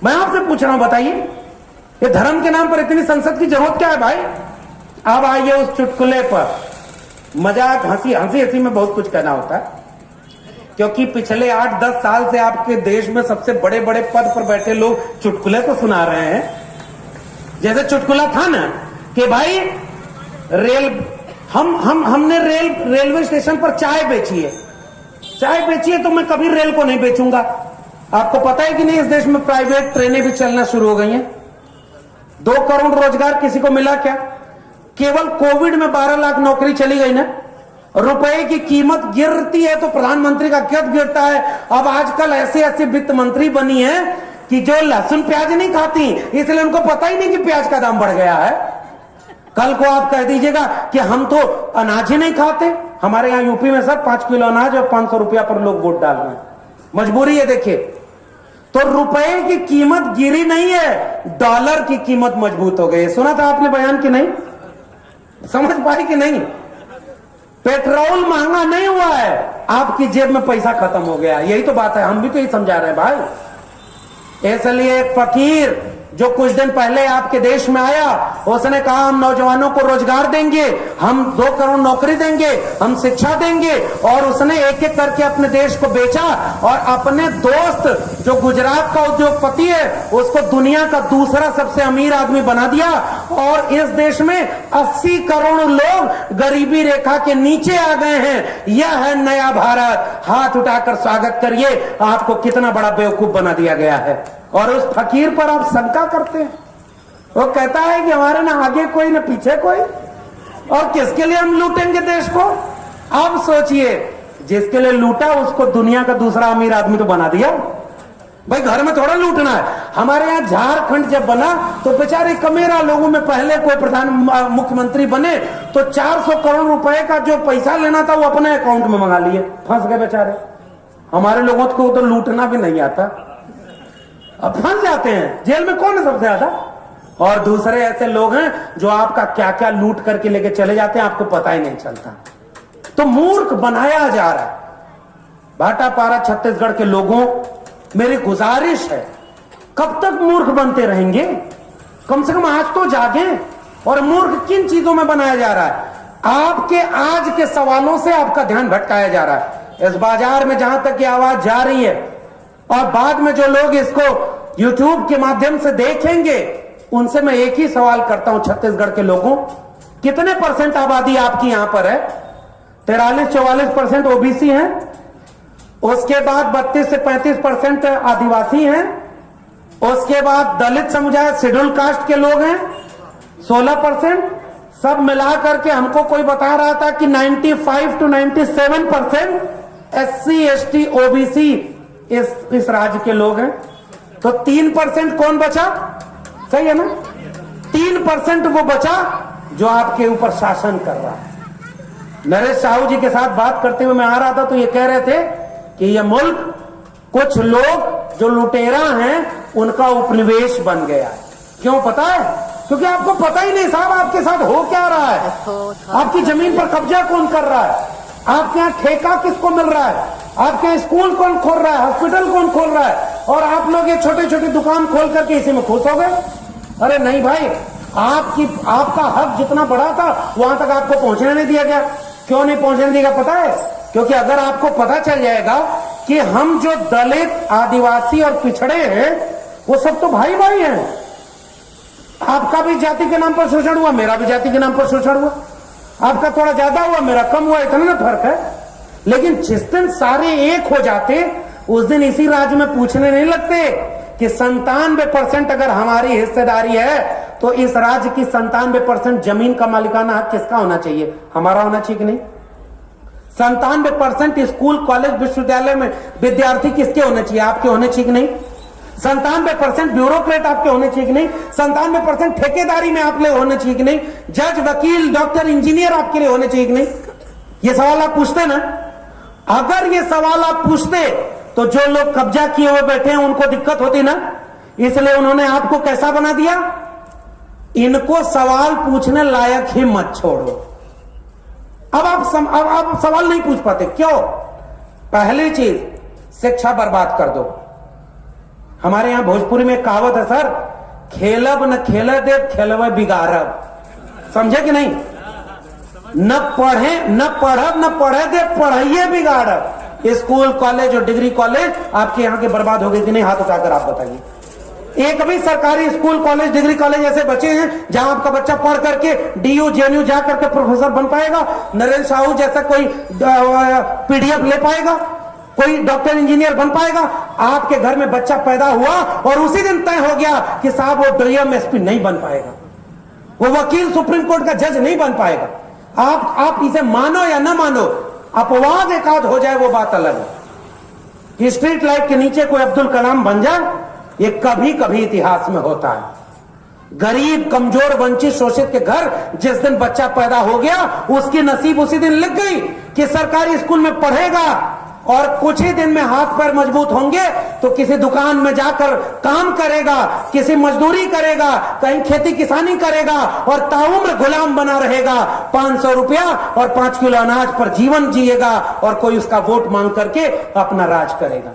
मैं आपसे पूछ रहा हूं, बताइए ये धर्म के नाम पर इतनी संसद की जरूरत क्या है भाई? अब आइए उस चुटकुले पर। मजाक हंसी में बहुत कुछ कहना होता है, क्योंकि पिछले 8-10 साल से आपके देश में सबसे बड़े बड़े पद पर बैठे लोग चुटकुले तो सुना रहे हैं। जैसे चुटकुला था ना कि भाई हमने रेलवे स्टेशन पर चाय बेची है तो मैं कभी रेल को नहीं बेचूंगा। आपको पता है कि नहीं इस देश में प्राइवेट ट्रेनें भी चलना शुरू हो गई हैं। 2 करोड़ रोजगार किसी को मिला क्या? केवल कोविड में 12 लाख नौकरी चली गई ना। रुपए की कीमत गिरती है तो प्रधानमंत्री का कद गिरता है। अब आजकल ऐसे वित्त मंत्री बनी है कि जो लहसुन प्याज नहीं खाती, इसलिए उनको पता ही नहीं कि प्याज का दाम बढ़ गया है। कल को आप कह दीजिएगा कि हम तो अनाज ही नहीं खाते। हमारे यहाँ यूपी में सर 5 किलो अनाज और 500 रुपया पर लोग वोट डाल रहे हैं। मजबूरी है देखिए। तो रुपए की कीमत गिरी नहीं है, डॉलर की कीमत मजबूत हो गई। सुना था आपने बयान की नहीं? समझ पाई कि नहीं? पेट्रोल महंगा नहीं हुआ है, आपकी जेब में पैसा खत्म हो गया। यही तो बात है, हम भी तो यही समझा रहे हैं भाई। इसलिए एक फकीर जो कुछ दिन पहले आपके देश में आया, उसने कहा हम नौजवानों को रोजगार देंगे, हम 2 करोड़ नौकरी देंगे, हम शिक्षा देंगे, और उसने एक एक करके अपने देश को बेचा और अपने दोस्त जो गुजरात का उद्योगपति है उसको दुनिया का दूसरा सबसे अमीर आदमी बना दिया। और इस देश में 80 करोड़ लोग गरीबी रेखा के नीचे आ गए हैं। यह है नया भारत। हाथ उठाकर स्वागत करिए, आपको कितना बड़ा बेवकूफ बना दिया गया है। और उस फकीर पर आप शंका करते हैं। वो कहता है कि हमारे ना आगे कोई ना पीछे कोई, और किसके लिए हम लूटेंगे देश को। अब सोचिए, जिसके लिए लूटा उसको दुनिया का दूसरा अमीर आदमी तो बना दिया। भाई घर में थोड़ा लूटना है। हमारे यहाँ झारखंड जब बना तो बेचारे कमेरा लोगों में पहले कोई प्रधान मुख्यमंत्री बने तो 400 करोड़ रुपए का जो पैसा लेना था वो अपने अकाउंट में मंगा लिए, फंस गए बेचारे। हमारे लोगों को तो लूटना भी नहीं आता, अब फंस जाते हैं। जेल में कौन है सबसे ज्यादा? और दूसरे ऐसे लोग हैं जो आपका क्या क्या लूट करके लेके चले जाते हैं, आपको पता ही नहीं चलता। तो मूर्ख बनाया जा रहा है। भाटापारा छत्तीसगढ़ के लोगों, मेरी गुजारिश है, कब तक मूर्ख बनते रहेंगे? कम से कम आज तो जागे। और मूर्ख किन चीजों में बनाया जा रहा है? आपके आज के सवालों से आपका ध्यान भटकाया जा रहा है। इस बाजार में जहां तक ये आवाज जा रही है और बाद में जो लोग इसको YouTube के माध्यम से देखेंगे, उनसे मैं एक ही सवाल करता हूं, छत्तीसगढ़ के लोगों, कितने % आबादी आपकी यहां पर है? 43-44% ओबीसी हैं, उसके बाद 32 से 35% आदिवासी हैं, उसके बाद दलित समुदाय शेड्यूल कास्ट के लोग हैं 16%। सब मिला करके हमको कोई बता रहा था कि 95 to 97% SC ST OBC इस राज्य के लोग हैं। तो 3% कौन बचा? सही है ना? 3% वो बचा जो आपके ऊपर शासन कर रहा है। नरेश साहू जी के साथ बात करते हुए मैं आ रहा था तो ये कह रहे थे कि ये मुल्क कुछ लोग जो लुटेरा हैं उनका उपनिवेश बन गया है। क्यों पता है? क्योंकि आपको पता ही नहीं साहब आपके साथ हो क्या रहा है। आपकी जमीन पर कब्जा कौन कर रहा है? आपके यहाँ ठेका किसको मिल रहा है? आपके यहाँ स्कूल कौन खोल रहा है? हॉस्पिटल कौन खोल रहा है? और आप लोग ये छोटे छोटे दुकान खोल करके इसी में खुश हो गए। अरे नहीं भाई, आपका हक जितना बड़ा था वहां तक आपको पहुंचने नहीं दिया गया। क्यों नहीं पहुंचने दिया पता है? क्योंकि अगर आपको पता चल जाएगा कि हम जो दलित, आदिवासी और पिछड़े हैं वो सब तो भाई भाई हैं। आपका भी जाति के नाम पर शोषण हुआ, मेरा भी जाति के नाम पर शोषण हुआ। आपका थोड़ा ज्यादा हुआ, मेरा कम हुआ, इतना ना फर्क है। लेकिन जिस दिन सारे एक हो जाते उस दिन इसी राज्य में पूछने नहीं लगते कि 97% अगर हमारी हिस्सेदारी है तो इस राज्य की 97% जमीन का मालिकाना हक किसका होना चाहिए? हमारा होना चाहिए कि नहीं? 97% स्कूल, कॉलेज, विश्वविद्यालय में विद्यार्थी किसके होने चाहिए? आपके होने चाहिए कि नहीं? 97% ब्यूरोक्रेट आपके होने चाहिए कि नहीं? 97% ठेकेदारी में आप लिए होने चाहिए कि नहीं? जज, वकील, डॉक्टर, इंजीनियर आपके लिए होने चाहिए कि नहीं? ये सवाल आप पूछते ना? अगर ये सवाल आप पूछते तो जो लोग कब्जा किए हुए बैठे हैं उनको दिक्कत होती ना। इसलिए उन्होंने आपको कैसा बना दिया? इनको सवाल पूछने लायक ही मत छोड़ो। अब आप सवाल नहीं पूछ पाते। क्यों? पहली चीज, शिक्षा बर्बाद कर दो। हमारे यहां भोजपुरी में कहावत है सर, खेलब न खेल दे, खेलवे बिगाड़ब। समझे कि नहीं? न पढ़ब न पढ़े दे, पढ़ाइए बिगाड़ब। स्कूल, कॉलेज और डिग्री कॉलेज आपके यहां के बर्बाद हो गए कि नहीं? हाथ उठाकर आप बताइए। एक भी सरकारी स्कूल, कॉलेज, डिग्री कॉलेज ऐसे बचे हैं जहां आपका बच्चा पढ़ करके DU JNU जा करके प्रोफेसर बन पाएगा? नरेश साहू जैसा कोई PDF ले पाएगा? कोई डॉक्टर, इंजीनियर बन पाएगा? आपके घर में बच्चा पैदा हुआ और उसी दिन तय हो गया कि साहब वो DM SP नहीं बन पाएगा, वो वकील, सुप्रीम कोर्ट का जज नहीं बन पाएगा। आप इसे मानो या ना मानो, अपवाद एक आध हो जाए वो बात अलग है। कि स्ट्रीट लाइट के नीचे कोई अब्दुल कलाम बन जाए, ये कभी कभी इतिहास में होता है। गरीब, कमजोर, वंचित, शोषित के घर जिस दिन बच्चा पैदा हो गया उसकी नसीब उसी दिन लिख गई कि सरकारी स्कूल में पढ़ेगा और कुछ ही दिन में हाथ पैर मजबूत होंगे तो किसी दुकान में जाकर काम करेगा, किसी मजदूरी करेगा, कहीं खेती किसानी करेगा और ताउम्र गुलाम बना रहेगा। 500 रुपया और 5 किलो अनाज पर जीवन जिएगा और कोई उसका वोट मांग करके अपना राज करेगा।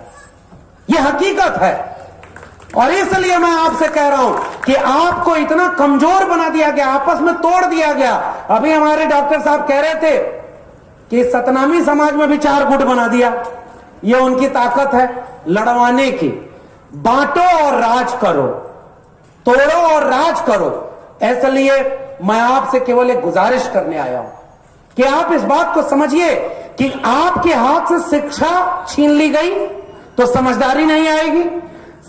यह हकीकत है। और इसलिए मैं आपसे कह रहा हूं कि आपको इतना कमजोर बना दिया गया, आपस में तोड़ दिया गया। अभी हमारे डॉक्टर साहब कह रहे थे कि सतनामी समाज में भी 4 गुट बना दिया। ये उनकी ताकत है लड़वाने की। बांटो और राज करो, तोड़ो और राज करो। इसलिए मैं आपसे केवल एक गुजारिश करने आया हूं कि आप इस बात को समझिए कि आपके हाथ से शिक्षा छीन ली गई तो समझदारी नहीं आएगी,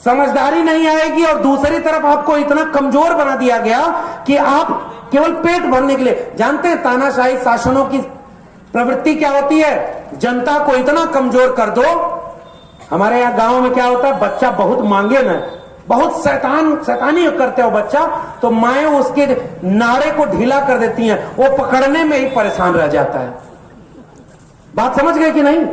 समझदारी नहीं आएगी। और दूसरी तरफ आपको इतना कमजोर बना दिया गया कि आप केवल पेट भरने के लिए, जानते हैं तानाशाही शासनों की प्रवृत्ति क्या होती है, जनता को इतना कमजोर कर दो। हमारे यहां गांव में क्या होता है, बच्चा बहुत मांगे ना, बहुत शैतानी करते हो बच्चा, तो माएं उसके नाड़े को ढीला कर देती हैं, वो पकड़ने में ही परेशान रह जाता है। बात समझ गए कि नहीं?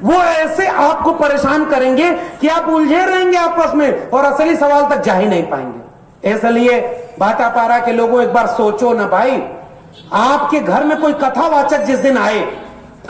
वो ऐसे आपको परेशान करेंगे कि आप उलझे रहेंगे आपस में और असली सवाल तक जा ही नहीं पाएंगे। इसलिए भाटापारा के लोगों, एक बार सोचो ना भाई, आपके घर में कोई कथावाचक जिस दिन आए,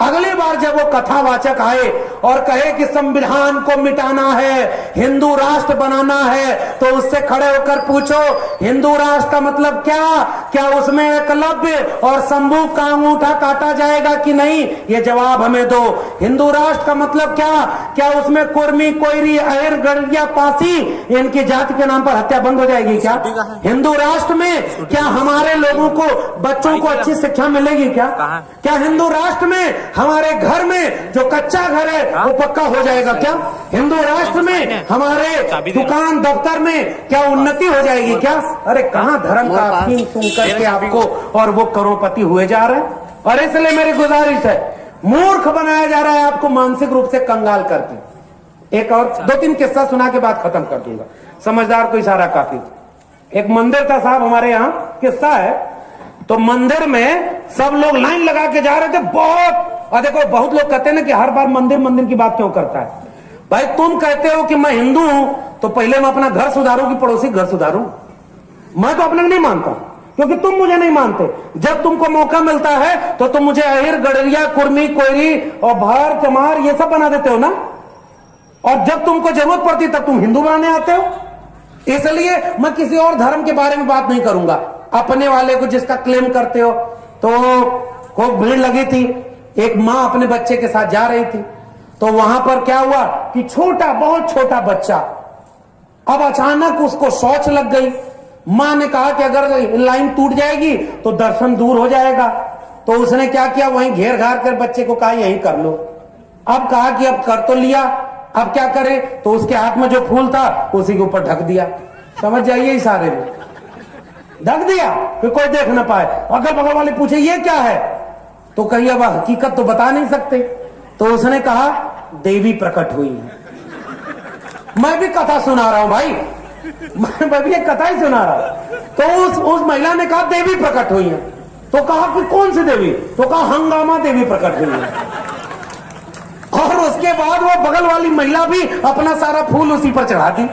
अगली बार जब वो कथावाचक आए और कहे कि संविधान को मिटाना है, हिंदू राष्ट्र बनाना है, तो उससे खड़े होकर पूछो हिंदू राष्ट्र का मतलब क्या उसमें एकलव्य और शंभू का अंगूठा काटा जाएगा कि नहीं? ये जवाब हमें दो। हिंदू राष्ट्र का मतलब क्या उसमें कुर्मी, कोयरी, अहिर, गड़िया, पासी, इनकी जाति के नाम पर हत्या बंद हो जाएगी क्या? हिंदू राष्ट्र में क्या हमारे लोगों को, बच्चों को अच्छी शिक्षा मिलेगी क्या हिंदू राष्ट्र में हमारे घर में जो कच्चा घर है वो पक्का हो जाएगा क्या? हिंदू राष्ट्र में हमारे दुकान दफ्तर में क्या उन्नति हो जाएगी क्या? अरे कहां धर्म का अफीम सुन करके आपको और वो करोड़पति हुए जा रहे हैं। और इसलिए मेरी गुजारिश है, मूर्ख बनाया जा रहा है आपको मानसिक रूप से कंगाल करके। एक और 2-3 किस्सा सुना के बाद खत्म कर दूंगा, समझदार को इशारा काफी। एक मंदिर था साहब हमारे यहाँ, किस्सा है। तो मंदिर में सब लोग लाइन लगा के जा रहे थे, और देखो बहुत लोग कहते हैं ना कि हर बार मंदिर की बात क्यों करता है भाई? तुम कहते हो कि मैं हिंदू हूं तो पहले मैं अपना घर सुधारूं कि पड़ोसी घर सुधारूं? मैं तो अपने को नहीं मानता क्योंकि तुम मुझे नहीं मानते। जब तुमको मौका मिलता है तो तुम मुझे अहिर, गड़रिया, कुर्मी, कोयरी और भार, चमार ये सब बना देते हो ना, और जब तुमको जरूरत पड़ती तब तुम हिंदू बनाने आते हो। इसलिए मैं किसी और धर्म के बारे में बात नहीं करूंगा, अपने वाले को जिसका क्लेम करते हो। तो खूब भीड़ लगी थी, एक माँ अपने बच्चे के साथ जा रही थी, तो वहां पर क्या हुआ कि बहुत छोटा बच्चा, अब अचानक उसको शौच लग गई। माँ ने कहा कि अगर लाइन टूट जाएगी तो दर्शन दूर हो जाएगा। तो उसने क्या किया, वहीं घेर घार कर बच्चे को कहा यहीं कर लो। अब कहा कि अब कर तो लिया, अब क्या करे, तो उसके हाथ में जो फूल था उसी के ऊपर ढक दिया। समझ जाइए, इशारे में ढक दिया कि कोई देख ना पाए। अगल बगल वाले पूछे ये क्या है, तो कही अब हकीकत तो बता नहीं सकते। तो उसने कहा देवी प्रकट हुई है। मैं भी कथा सुना रहा हूं भाई, मैं भी एक कथा ही सुना रहा हूं। तो उस महिला ने कहा देवी प्रकट हुई है। तो कहा कि कौन सी देवी? तो कहा हंगामा देवी प्रकट हुई है। और उसके बाद वो बगल वाली महिला भी अपना सारा फूल उसी पर चढ़ा दी।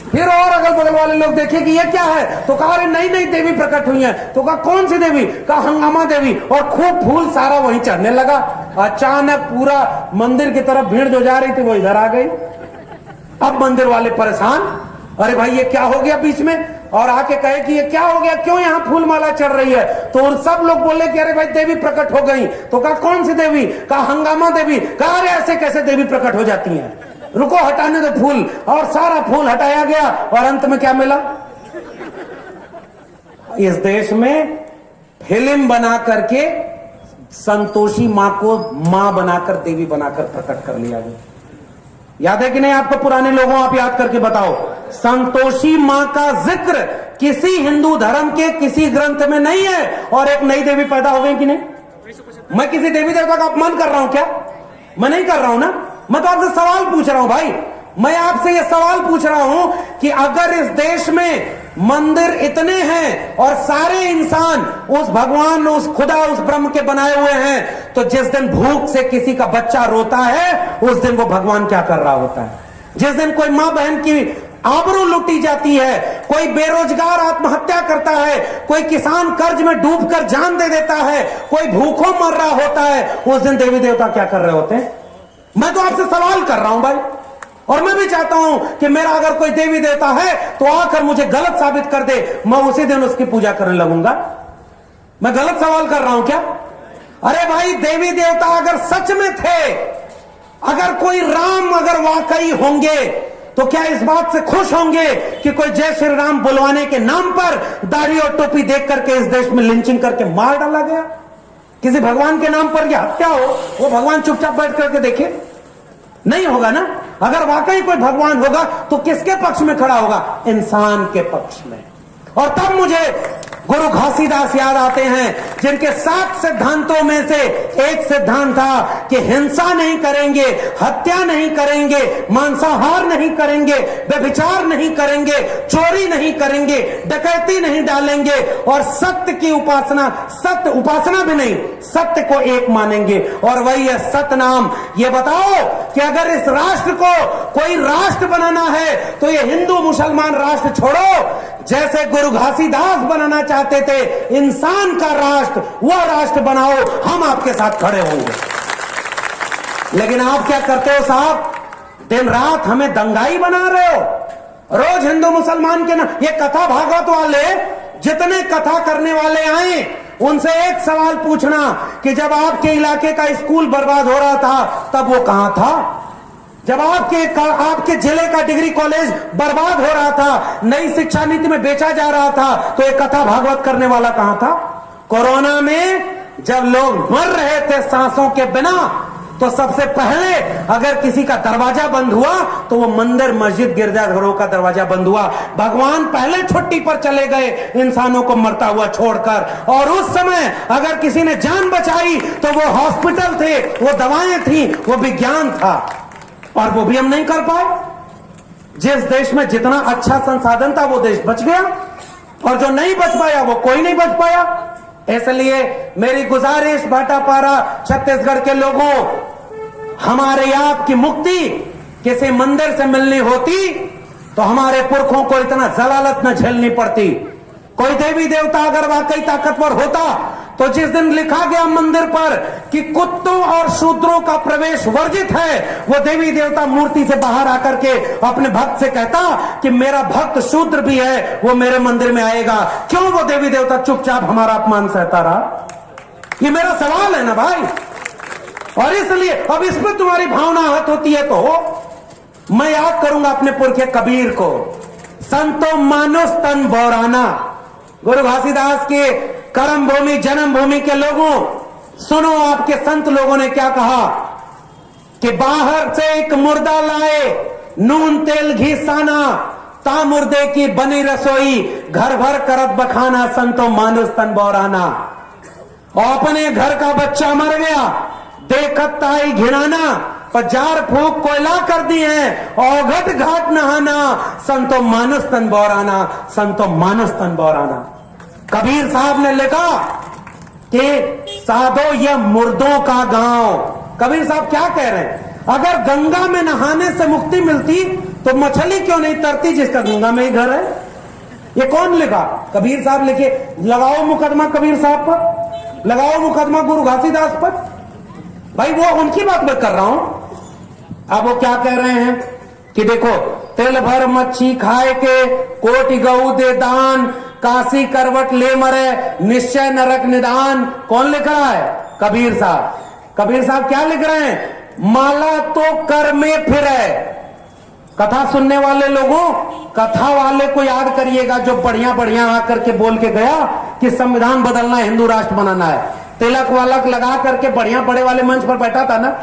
फिर और अगल बगल वाले लोग देखे कि ये क्या है, तो कहा अरे नहीं देवी प्रकट हुई है। तो कहा कौन सी देवी? कहा हंगामा देवी। और खूब फूल सारा वहीं चढ़ने लगा। अचानक पूरा मंदिर की तरफ भीड़ जो जा रही थी वो इधर आ गई। अब मंदिर वाले परेशान, अरे भाई ये क्या हो गया बीच में, और आके कहे कि ये क्या हो गया, क्यों यहाँ फूल माला चढ़ रही है? तो सब लोग बोले कि अरे भाई देवी प्रकट हो गई। तो कहा कौन सी देवी? कहा हंगामा देवी। कहा अरे ऐसे कैसे देवी प्रकट हो जाती है, रुको हटाने दो फूल। और सारा फूल हटाया गया और अंत में क्या मिला? इस देश में फिल्म बना करके संतोषी मां को मां बनाकर, देवी बनाकर प्रकट कर लिया गया। याद है कि नहीं आपको? पुराने लोगों, आप याद करके बताओ। संतोषी मां का जिक्र किसी हिंदू धर्म के किसी ग्रंथ में नहीं है, और एक नई देवी पैदा हो गई कि नहीं? मैं किसी देवी देवता का अपमान कर रहा हूं क्या? मैं नहीं कर रहा हूं ना, मैं तो आपसे सवाल पूछ रहा हूं भाई। मैं आपसे यह सवाल पूछ रहा हूं कि अगर इस देश में मंदिर इतने हैं और सारे इंसान उस भगवान, उस खुदा, उस ब्रह्म के बनाए हुए हैं, तो जिस दिन भूख से किसी का बच्चा रोता है उस दिन वो भगवान क्या कर रहा होता है? जिस दिन कोई मां बहन की आबरू लूटी जाती है, कोई बेरोजगार आत्महत्या करता है, कोई किसान कर्ज में डूबकर जान दे देता है, कोई भूखों मर रहा होता है, उस दिन देवी देवता क्या कर रहे होते हैं? मैं तो आपसे सवाल कर रहा हूं भाई। और मैं भी चाहता हूं कि मेरा अगर कोई देवी देवता है तो आकर मुझे गलत साबित कर दे, मैं उसी दिन उसकी पूजा करने लगूंगा। मैं गलत सवाल कर रहा हूं क्या? अरे भाई, देवी देवता अगर सच में थे, अगर कोई राम अगर वाकई होंगे तो क्या इस बात से खुश होंगे कि कोई जय श्री राम बुलवाने के नाम पर दाढ़ी और टोपी देख करके इस देश में लिंचिंग करके मार डाला गया? किसी भगवान के नाम पर यह हत्या हो, वो भगवान चुपचाप बैठ करके देखे? नहीं होगा ना। अगर वाकई कोई भगवान होगा तो किसके पक्ष में खड़ा होगा? इंसान के पक्ष में। और तब मुझे गुरु घासीदास याद आते हैं, जिनके 7 सिद्धांतों में से एक सिद्धांत था कि हिंसा नहीं करेंगे, हत्या नहीं करेंगे, मांसाहार नहीं करेंगे, व्यभिचार नहीं करेंगे, चोरी नहीं करेंगे, डकैती नहीं डालेंगे और सत्य की उपासना, सत्य उपासना भी नहीं, सत्य को एक मानेंगे और वही है सतनाम। ये बताओ कि अगर इस राष्ट्र को कोई राष्ट्र बनाना है तो ये हिंदू मुसलमान राष्ट्र छोड़ो, जैसे गुरु घासीदास बनाना चाहते थे इंसान का राष्ट्र, वह राष्ट्र बनाओ, हम आपके साथ खड़े होंगे। लेकिन आप क्या करते हो साहब? दिन रात हमें दंगाई बना रहे हो। रोज हिंदू मुसलमान के ना, ये कथा भागवत वाले जितने कथा करने वाले आए उनसे एक सवाल पूछना कि जब आपके इलाके का स्कूल बर्बाद हो रहा था तब वो कहां था? जब आपके जिले का डिग्री कॉलेज बर्बाद हो रहा था, नई शिक्षा नीति में बेचा जा रहा था, तो एक कथा भागवत करने वाला कहां था? कोरोना में जब लोग मर रहे थे सांसों के बिना, तो सबसे पहले अगर किसी का दरवाजा बंद हुआ तो वो मंदिर, मस्जिद, गिरजाघरों का दरवाजा बंद हुआ। भगवान पहले छुट्टी पर चले गए इंसानों को मरता हुआ छोड़कर, और उस समय अगर किसी ने जान बचाई तो वो हॉस्पिटल थे, वो दवाएं थी, वो विज्ञान था, और वो भी हम नहीं कर पाए। जिस देश में जितना अच्छा संसाधन था वो देश बच गया, और जो नहीं बच पाया वो कोई नहीं बच पाया। इसलिए मेरी गुजारिश भाटापारा छत्तीसगढ़ के लोगों, हमारे आपकी मुक्ति किसी मंदिर से मिलनी होती तो हमारे पुरखों को इतना जलालत न झेलनी पड़ती। कोई देवी देवता अगर वाकई ताकतवर होता तो जिस दिन लिखा गया मंदिर पर कि कुत्तों और शूद्रों का प्रवेश वर्जित है, वो देवी देवता मूर्ति से बाहर आकर के अपने भक्त से कहता कि मेरा भक्त शूद्र भी है, वो मेरे मंदिर में आएगा। क्यों वो देवी देवता चुपचाप हमारा अपमान सहता रहा? ये मेरा सवाल है ना भाई। और इसलिए अब इसमें तुम्हारी भावना हत होती है तो मैं याद करूंगा अपने पुरखे कबीर को, संतो मानुष तन बौराना। गुरु घासीदास के कर्म भूमि, जन्म भूमि के लोगों, सुनो आपके संत लोगों ने क्या कहा कि बाहर से एक मुर्दा लाए, नून तेल घी साना, ता मुर्दे की बनी रसोई, घर भर करत बखाना, संतो मानुष तन बौराना। और अपने घर का बच्चा मर गया, देखत ताई घिनाना, पर जार फूक कोयला कर दी है, औघट घाट नहाना, संतो मानुष तन बौराना, संतो मानुष तन बौराना। कबीर साहब ने लिखा कि साधो यह मुर्दों का गांव। कबीर साहब क्या कह रहे हैं? अगर गंगा में नहाने से मुक्ति मिलती तो मछली क्यों नहीं तरती जिसका गंगा में ही घर है? ये कौन लिखा? कबीर साहब लिखे। लगाओ मुकदमा कबीर साहब पर, लगाओ मुकदमा गुरु घासीदास पर। भाई वो उनकी बात मैं कर रहा हूं। अब वो क्या कह रहे हैं कि देखो, तिल भर मच्छी खाए के कोटि गऊ दे दान, काशी करवट ले मरे निश्चय नरक निदान। कौन लिख रहा है? कबीर साहब। कबीर साहब क्या लिख रहे हैं? माला तो कर में फिरे। कथा सुनने वाले लोगों, कथा वाले को याद करिएगा जो बढ़िया बढ़िया आकर के बोल के गया कि संविधान बदलना, हिंदू राष्ट्र बनाना है। तिलक वालक लगा करके बढ़िया बड़े वाले मंच पर बैठा था ना।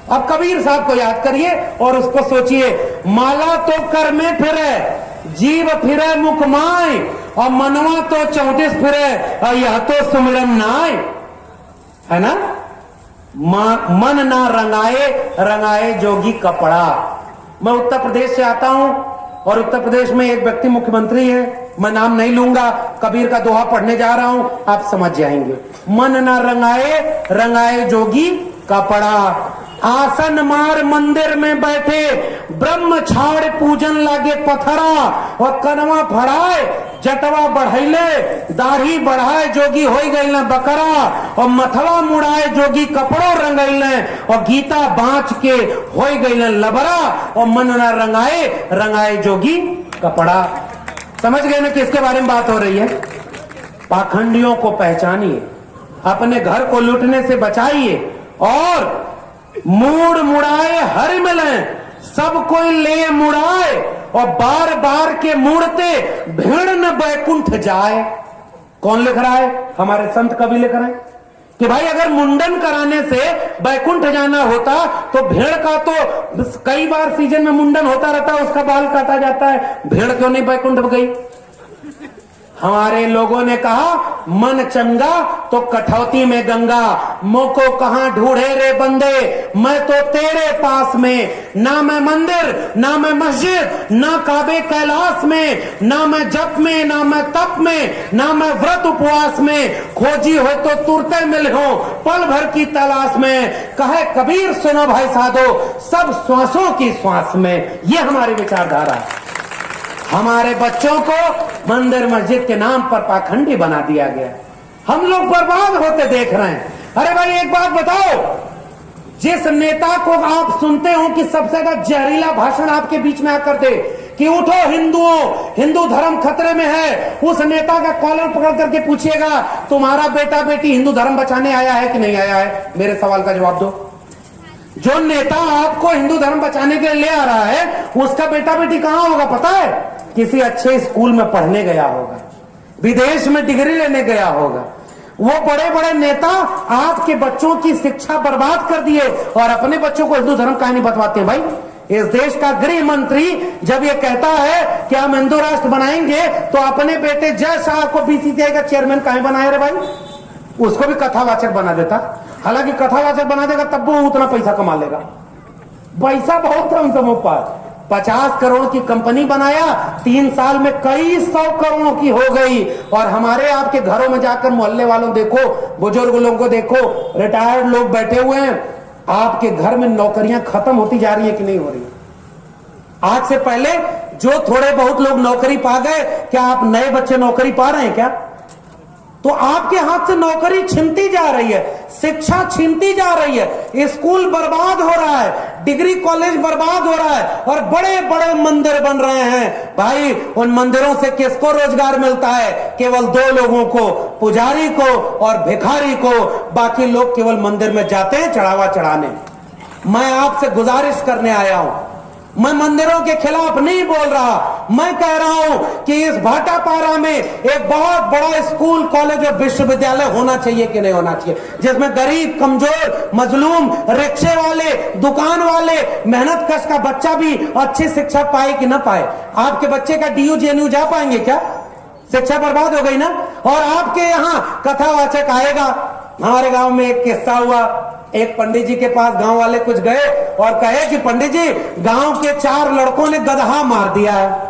अब कबीर साहब को याद करिए और उसको सोचिए। माला तो कर में फिरे, जीव फिरे मुख माय, और मनवा तो 34 फिरे, और यह तो सुमिरन नाय, है ना। मन ना रंगाए, रंगाए जोगी कपड़ा। मैं उत्तर प्रदेश से आता हूं और उत्तर प्रदेश में एक व्यक्ति मुख्यमंत्री है, मैं नाम नहीं लूंगा, कबीर का दोहा पढ़ने जा रहा हूं, आप समझ जाएंगे। मन ना रंगाए, रंगाए जोगी कपड़ा, आसन मार मंदिर में बैठे, ब्रह्म छाड़ पूजन लागे पथरा, और कनवा फड़ाए जटवा बढ़ैले, दाढ़ी बढ़ाए जोगी होई गई न बकरा, और मथवा मुड़ाए जोगी कपड़ों रंगैले, और गीता बाँच के होई गई न लबरा, और मन न रंगाए रंगाए जोगी कपड़ा। समझ गए ना किसके बारे में बात हो रही है? पाखंडियों को पहचानिए, अपने घर को लूटने से बचाइए, और मूड मुड़ाए हरि मिले, सब कोई ले मुड़ाए, और बार बार के मुड़ते भीड़ न बैकुंठ जाए। कौन लिख रहा है? हमारे संत कवि लिख रहे हैं कि भाई अगर मुंडन कराने से बैकुंठ जाना होता तो भेड़ का तो कई बार सीजन में मुंडन होता रहता है, उसका बाल काटा जाता है, भेड़ क्यों नहीं बैकुंठ गई? हमारे लोगों ने कहा मन चंगा तो कठौती में गंगा, मोको कहां ढूंढे रे बंदे, मैं तो तेरे पास में, ना मैं मंदिर ना मैं मस्जिद ना काबे कैलाश में, ना मैं जप में ना मैं तप में, ना मैं व्रत उपवास में, खोजी हो तो तुरते मिल हो पल भर की तलाश में, कहे कबीर सुनो भाई साधो सब श्वासों की श्वास में। ये हमारी विचारधारा है। हमारे बच्चों को मंदिर मस्जिद के नाम पर पाखंडी बना दिया गया, हम लोग बर्बाद होते देख रहे हैं। अरे भाई एक बात बताओ, जिस नेता को आप सुनते हो कि सबसे ज्यादा जहरीला भाषण आपके बीच में आकर दे कि उठो हिंदुओं, हिंदू धर्म खतरे में है, उस नेता का कॉलर पकड़ करके पूछिएगा तुम्हारा बेटा बेटी हिंदू धर्म बचाने आया है कि नहीं आया है? मेरे सवाल का जवाब दो। जो नेता आपको हिंदू धर्म बचाने के लिए ले आ रहा है उसका बेटा बेटी कहां होगा पता है? किसी अच्छे स्कूल में पढ़ने गया होगा, विदेश में डिग्री लेने गया होगा। वो बड़े बड़े नेता आपके बच्चों की शिक्षा बर्बाद कर दिए और अपने बच्चों को हिंदू धर्म कहानी बतवाते हैं। भाई इस देश का गृह मंत्री जब ये कहता है कि हम हिंदू राष्ट्र बनाएंगे तो अपने बेटे जय शाह को बीसीसीआई का चेयरमैन कहां बनाए रे भाई? उसको भी कथावाचक बना देता। हालांकि कथावाचक बना देगा तब वो उतना पैसा कमा लेगा, पैसा बहुत है उन सबों पर। 50 करोड़ की कंपनी बनाया, 3 साल में कई 100 करोड़ों की हो गई। और हमारे आपके घरों में जाकर मोहल्ले वालों देखो, बुजुर्ग लोगों को देखो, रिटायर्ड लोग बैठे हुए हैं, आपके घर में नौकरियां खत्म होती जा रही है कि नहीं हो रही? आज से पहले जो थोड़े बहुत लोग नौकरी पा गए, क्या आप नए बच्चे नौकरी पा रहे हैं क्या? तो आपके हाथ से नौकरी छिनती जा रही है, शिक्षा छिनती जा रही है, स्कूल बर्बाद हो रहा है, डिग्री कॉलेज बर्बाद हो रहा है, और बड़े बड़े मंदिर बन रहे हैं। भाई उन मंदिरों से किसको रोजगार मिलता है? केवल 2 लोगों को, पुजारी को और भिखारी को। बाकी लोग केवल मंदिर में जाते हैं चढ़ावा चढ़ाने। मैं आपसे गुजारिश करने आया हूं, मैं मंदिरों के खिलाफ नहीं बोल रहा, मैं कह रहा हूं कि इस भाटापारा में एक बहुत बड़ा स्कूल कॉलेज और विश्वविद्यालय होना चाहिए कि नहीं होना चाहिए, जिसमें गरीब कमजोर मजलूम रिक्शे वाले दुकान वाले मेहनत कश का बच्चा भी अच्छी शिक्षा पाए कि ना पाए। आपके बच्चे का डीयू जेएनयू जा पाएंगे क्या? शिक्षा बर्बाद हो गई ना। और आपके यहाँ कथावाचक आएगा। हमारे गांव में एक किस्सा हुआ, एक पंडित जी के पास गांव वाले कुछ गए और कहे कि पंडित जी गांव के 4 लड़कों ने गधा मार दिया है।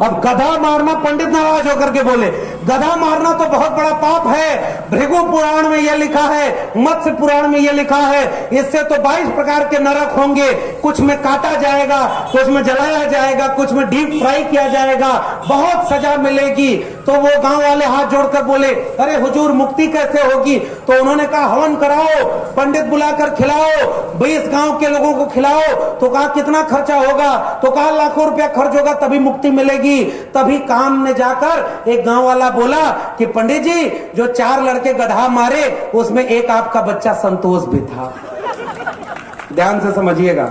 अब गधा मारना, पंडित नाराज होकर के बोले गधा मारना तो बहुत बड़ा पाप है, भृगु पुराण में यह लिखा है, मत्स्य पुराण में यह लिखा है, इससे तो 22 प्रकार के नरक होंगे, कुछ में काटा जाएगा, कुछ में जलाया जाएगा, कुछ में डीप फ्राई किया जाएगा, बहुत सजा मिलेगी। तो वो गांव वाले हाथ जोड़कर बोले अरे हुजूर मुक्ति कैसे होगी? तो उन्होंने कहा हवन कराओ, पंडित बुलाकर खिलाओ, 20 गांव के लोगों को खिलाओ। तो कहा कितना खर्चा होगा? तो कहा लाखों रुपया खर्च होगा तभी मुक्ति मिलेगी। तभी काम में जाकर एक गांव वाला बोला कि पंडित जी जो 4 लड़के गधा मारे उसमें एक आपका बच्चा संतोष भी था। ध्यान से समझिएगा।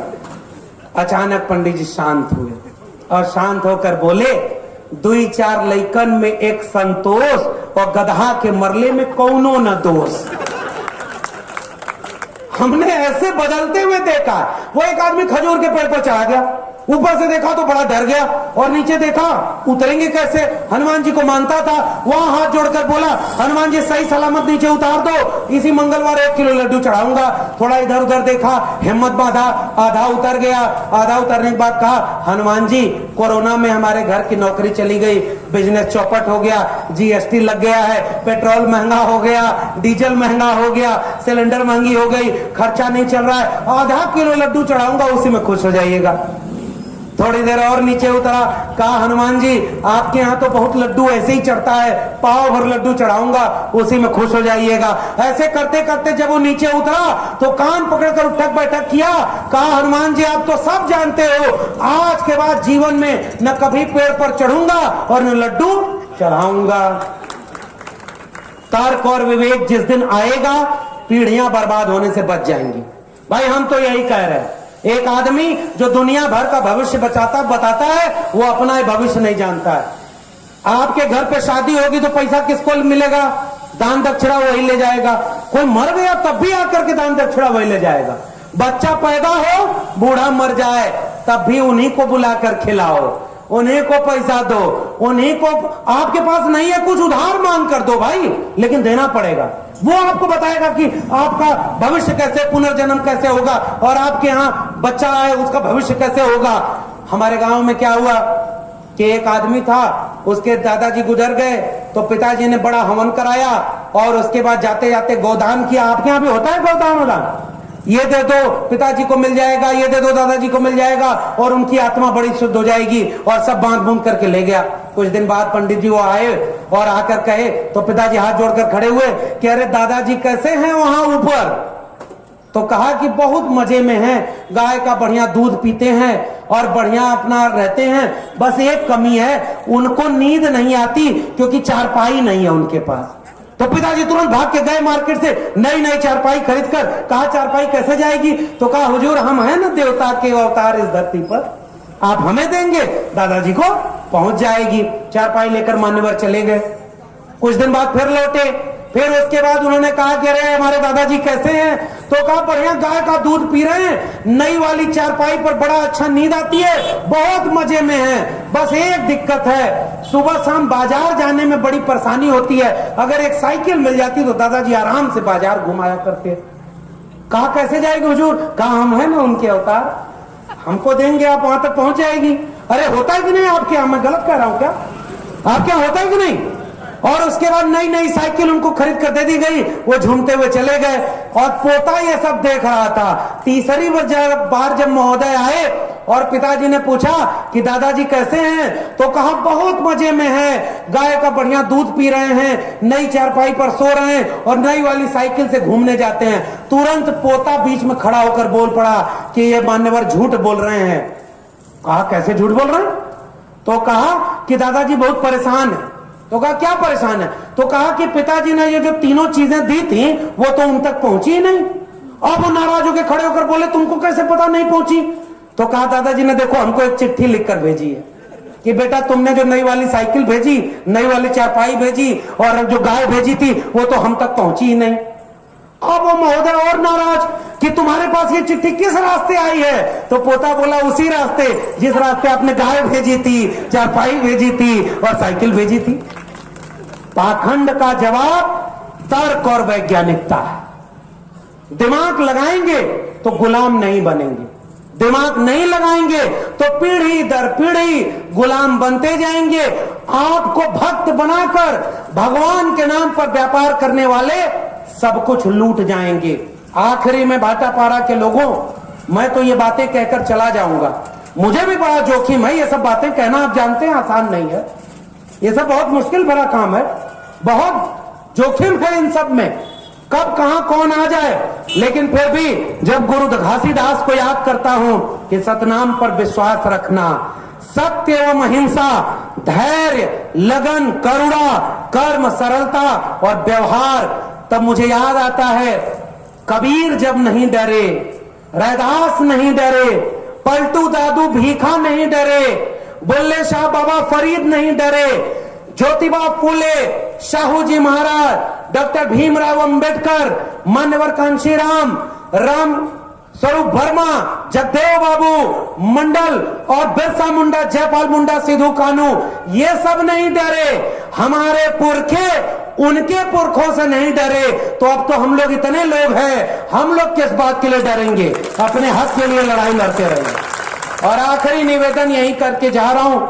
अचानक पंडित जी शांत हुए और शांत होकर बोले 2-4 लइकन में एक संतोष और गधा के मरले में कौनो न दोष। हमने ऐसे बदलते हुए देखा। वो एक आदमी खजूर के पेड़ पर चढ़ा गया, ऊपर से देखा तो बड़ा डर गया, और नीचे देखा उतरेंगे कैसे, हनुमान जी को मानता था, वहां हाथ जोड़कर बोला हनुमान जी सही सलामत नीचे उतार दो, इसी मंगलवार 1 किलो लड्डू चढ़ाऊंगा। थोड़ा इधर उधर देखा, हिम्मत बांधा, आधा उतर गया। आधा उतरने के बाद कहा हनुमान जी कोरोना में हमारे घर की नौकरी चली गई, बिजनेस चौपट हो गया, जीएसटी लग गया है, पेट्रोल महंगा हो गया, डीजल महंगा हो गया, सिलेंडर महंगी हो गई, खर्चा नहीं चल रहा है, आधा किलो लड्डू चढ़ाऊंगा, उसी में खुश हो जाइएगा। थोड़ी देर और नीचे उतरा, कहा हनुमान जी आपके यहाँ तो बहुत लड्डू ऐसे ही चढ़ता है, पाव भर लड्डू चढ़ाऊंगा, उसी में खुश हो जाइएगा। ऐसे करते करते जब वो नीचे उतरा तो कान पकड़कर उठक बैठक किया, कहा हनुमान जी आप तो सब जानते हो, आज के बाद जीवन में न कभी पेड़ पर चढ़ूंगा और न लड्डू चढ़ाऊंगा। तर्क और विवेक जिस दिन आएगा पीढ़ियां बर्बाद होने से बच जाएंगी। भाई हम तो यही कह रहे हैं, एक आदमी जो दुनिया भर का भविष्य बताता है, वो अपना ही भविष्य नहीं जानता है। आपके घर पे शादी होगी तो पैसा किसको मिलेगा? दान दक्षिणा वही ले जाएगा। कोई मर गया तब भी आकर के दान दक्षिणा वही ले जाएगा। बच्चा पैदा हो, बूढ़ा मर जाए, तब भी उन्हीं को बुलाकर खिलाओ, उन्हीं को पैसा दो, उन्हीं को, आपके पास नहीं है कुछ उधार मांग कर दो भाई, लेकिन देना पड़ेगा। वो आपको बताएगा कि आपका भविष्य कैसे, पुनर्जन्म कैसे होगा, और आपके यहाँ बच्चा आए उसका भविष्य कैसे होगा। हमारे गांव में क्या हुआ कि एक आदमी था, उसके दादाजी गुजर गए तो पिताजी ने बड़ा हवन कराया, और उसके बाद जाते जाते गोदान किया। आपके यहाँ भी होता है गोदान? वोदान, ये दे दो पिताजी को मिल जाएगा, ये दे दो दादाजी को मिल जाएगा, और उनकी आत्मा बड़ी शुद्ध हो जाएगी, और सब बांध बूंद करके ले गया। कुछ दिन बाद पंडित जी वो आए और आकर कहे तो पिताजी हाथ जोड़कर खड़े हुए कि अरे दादाजी कैसे हैं वहां ऊपर? तो कहा कि बहुत मजे में हैं, गाय का बढ़िया दूध पीते हैं और बढ़िया अपना रहते हैं, बस एक कमी है, उनको नींद नहीं आती क्योंकि चारपाई नहीं है उनके पास। तो पिताजी तुरंत भाग के गए मार्केट से नई नई चारपाई खरीद कर। कहा चारपाई कैसे जाएगी? तो कहा हुजूर हम हैं ना देवता के अवतार इस धरती पर, आप हमें देंगे, दादाजी को पहुंच जाएगी। चारपाई लेकर मान्यवर चले गए। कुछ दिन बाद फिर लौटे, फिर उसके बाद उन्होंने कहा कि अरे हमारे दादाजी कैसे हैं? तो कहा बढ़िया गाय का दूध पी रहे हैं, नई वाली चारपाई पर बड़ा अच्छा नींद आती है, बहुत मजे में है, बस एक दिक्कत है, सुबह शाम बाजार जाने में बड़ी परेशानी होती है, अगर एक साइकिल मिल जाती तो दादाजी आराम से बाजार घुमाया करते। कहा कैसे जाएगी हुजूर? कहा हम है ना उनके अवतार, हमको देंगे, आप वहां तक पहुंच जाएगी। अरे होता है कि नहीं आपके यहाँ? मैं गलत कह रहा हूं क्या? आपके यहाँ होता है कि नहीं? और उसके बाद नई नई साइकिल उनको खरीद कर दे दी गई, वो झूमते हुए चले गए, और पोता ये सब देख रहा था। तीसरी बार जब महोदय आए और पिताजी ने पूछा कि दादाजी कैसे हैं? तो कहा बहुत मजे में हैं, गाय का बढ़िया दूध पी रहे हैं, नई चारपाई पर सो रहे हैं, और नई वाली साइकिल से घूमने जाते हैं। तुरंत पोता बीच में खड़ा होकर बोल पड़ा कि ये मान्यवर झूठ बोल रहे हैं। कहा कैसे झूठ बोल रहे हैं? तो कहा कि दादाजी बहुत परेशान है। तो कहा क्या परेशान है? तो कहा कि पिताजी ने ये जो तीनों चीजें दी थी वो तो उन तक पहुंची ही नहीं। अब वो नाराज होकर खड़े होकर बोले तुमको कैसे पता नहीं पहुंची? तो कहा दादाजी ने देखो हमको एक चिट्ठी लिखकर भेजी है कि बेटा तुमने जो नई वाली साइकिल भेजी, नई वाली चारपाई भेजी, और जो गाय भेजी थी वो तो हम तक पहुंची ही नहीं। अब वो महोदय और नाराज कि तुम्हारे पास ये चिट्ठी किस रास्ते आई है? तो पोता बोला उसी रास्ते जिस रास्ते आपने गाय भेजी थी, चारपाई भेजी थी और साइकिल भेजी थी। पाखंड का जवाब तर्क और वैज्ञानिकता है। दिमाग लगाएंगे तो गुलाम नहीं बनेंगे, दिमाग नहीं लगाएंगे तो पीढ़ी दर पीढ़ी गुलाम बनते जाएंगे। आपको भक्त बनाकर भगवान के नाम पर व्यापार करने वाले सब कुछ लूट जाएंगे। आखिरी में भाटापारा के लोगों, मैं तो ये बातें कहकर चला जाऊंगा, मुझे भी बड़ा जोखिम है, ये सब बातें कहना आप जानते हैं आसान नहीं है, ये सब बहुत मुश्किल भरा काम है, बहुत जोखिम है इन सब में, कब कहां कौन आ जाए। लेकिन फिर भी जब गुरु घासीदास को याद करता हूं कि सतनाम पर विश्वास रखना, सत्य एवं अहिंसा, धैर्य, लगन, करुणा, कर्म, सरलता और व्यवहार, तब मुझे याद आता है कबीर जब नहीं डरे, रैदास नहीं डरे, पलटू दादू भीखा नहीं डरे, बुल्ले शाह बाबा फरीद नहीं डरे, ज्योतिबा फूले, शाहू जी महाराज, डॉक्टर भीमराव अंबेडकर, मान्यवर कांशीराम, राम स्वरूप वर्मा, जगदेव बाबू मंडल और बिरसा मुंडा, जयपाल मुंडा, सिद्धू कानू, ये सब नहीं डरे। हमारे पुरखे उनके पुरखों से नहीं डरे, तो अब तो हम लोग इतने लोग हैं, हम लोग किस बात के लिए डरेंगे? अपने हक के लिए लड़ाई लड़ते रहेंगे। और आखिरी निवेदन यही करके जा रहा हूं,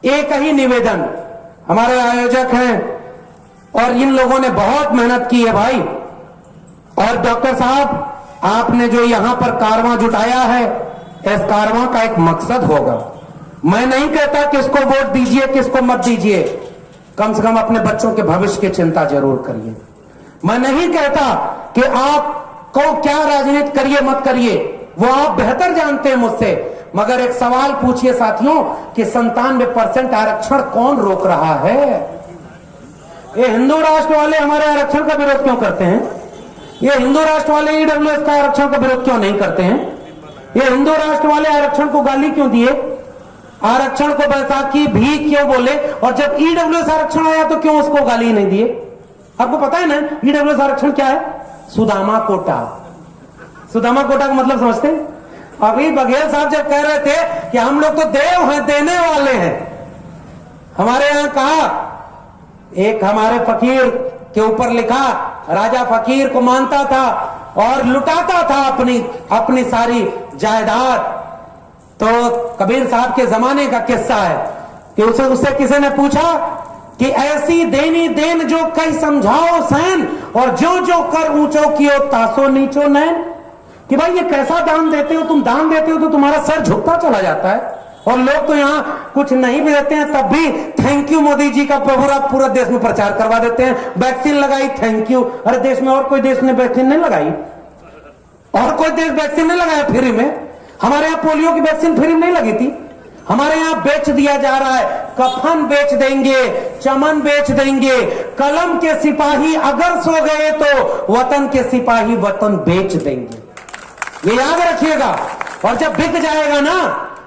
एक ही निवेदन। हमारे आयोजक हैं और इन लोगों ने बहुत मेहनत की है भाई। और डॉक्टर साहब, आपने जो यहां पर कारवां जुटाया है, इस कारवां का एक मकसद होगा। मैं नहीं कहता किसको वोट दीजिए किसको मत दीजिए, कम से कम अपने बच्चों के भविष्य की चिंता जरूर करिए। मैं नहीं कहता कि आपको क्या राजनीति करिए मत करिए, वो आप बेहतर जानते हैं मुझसे। मगर एक सवाल पूछिए साथियों कि 97% आरक्षण कौन रोक रहा है? ये हिंदू राष्ट्र वाले हमारे आरक्षण का विरोध क्यों करते हैं? ये हिंदू राष्ट्र वाले ईडब्ल्यूएस का आरक्षण का विरोध क्यों नहीं करते हैं? ये हिंदू राष्ट्र वाले आरक्षण को गाली क्यों दिए? आरक्षण को बैसाखी भी क्यों बोले? और जब ईडब्ल्यूएस आरक्षण आया तो क्यों उसको गाली नहीं दिए? आपको पता है ना ईडब्ल्यूएस आरक्षण क्या है? सुदामा कोटा। सुदामा कोटा का मतलब समझते हैं? अभी बघेल साहब जब कह रहे थे कि हम लोग तो देव हैं, देने वाले हैं, हमारे यहां कहा, एक हमारे फकीर के ऊपर लिखा, राजा फकीर को मानता था और लुटाता था अपनी सारी जायदाद। तो कबीर साहब के जमाने का किस्सा है कि उससे किसी ने पूछा कि ऐसी देनी देन जो कई समझाओ सैन, और जो जो कर ऊंचो कियो तासो नीचो नैन। कि भाई ये कैसा दान देते हो तुम? दान देते हो तो तुम्हारा सर झुकता चला जाता है, और लोग तो यहां कुछ नहीं भी देते हैं तब भी थैंक यू मोदी जी का पूरा देश में प्रचार करवा देते हैं। वैक्सीन लगाई, थैंक यू। अरे देश में और कोई देश ने वैक्सीन नहीं लगाई? और कोई देश वैक्सीन नहीं लगाया फ्री में? हमारे यहां पोलियो की वैक्सीन फ्री में नहीं लगी थी। हमारे यहां बेच दिया जा रहा है, कफन बेच देंगे, चमन बेच देंगे। कलम के सिपाही अगर सो गए तो वतन के सिपाही वतन बेच देंगे, ये याद रखिएगा। और जब बिक जाएगा ना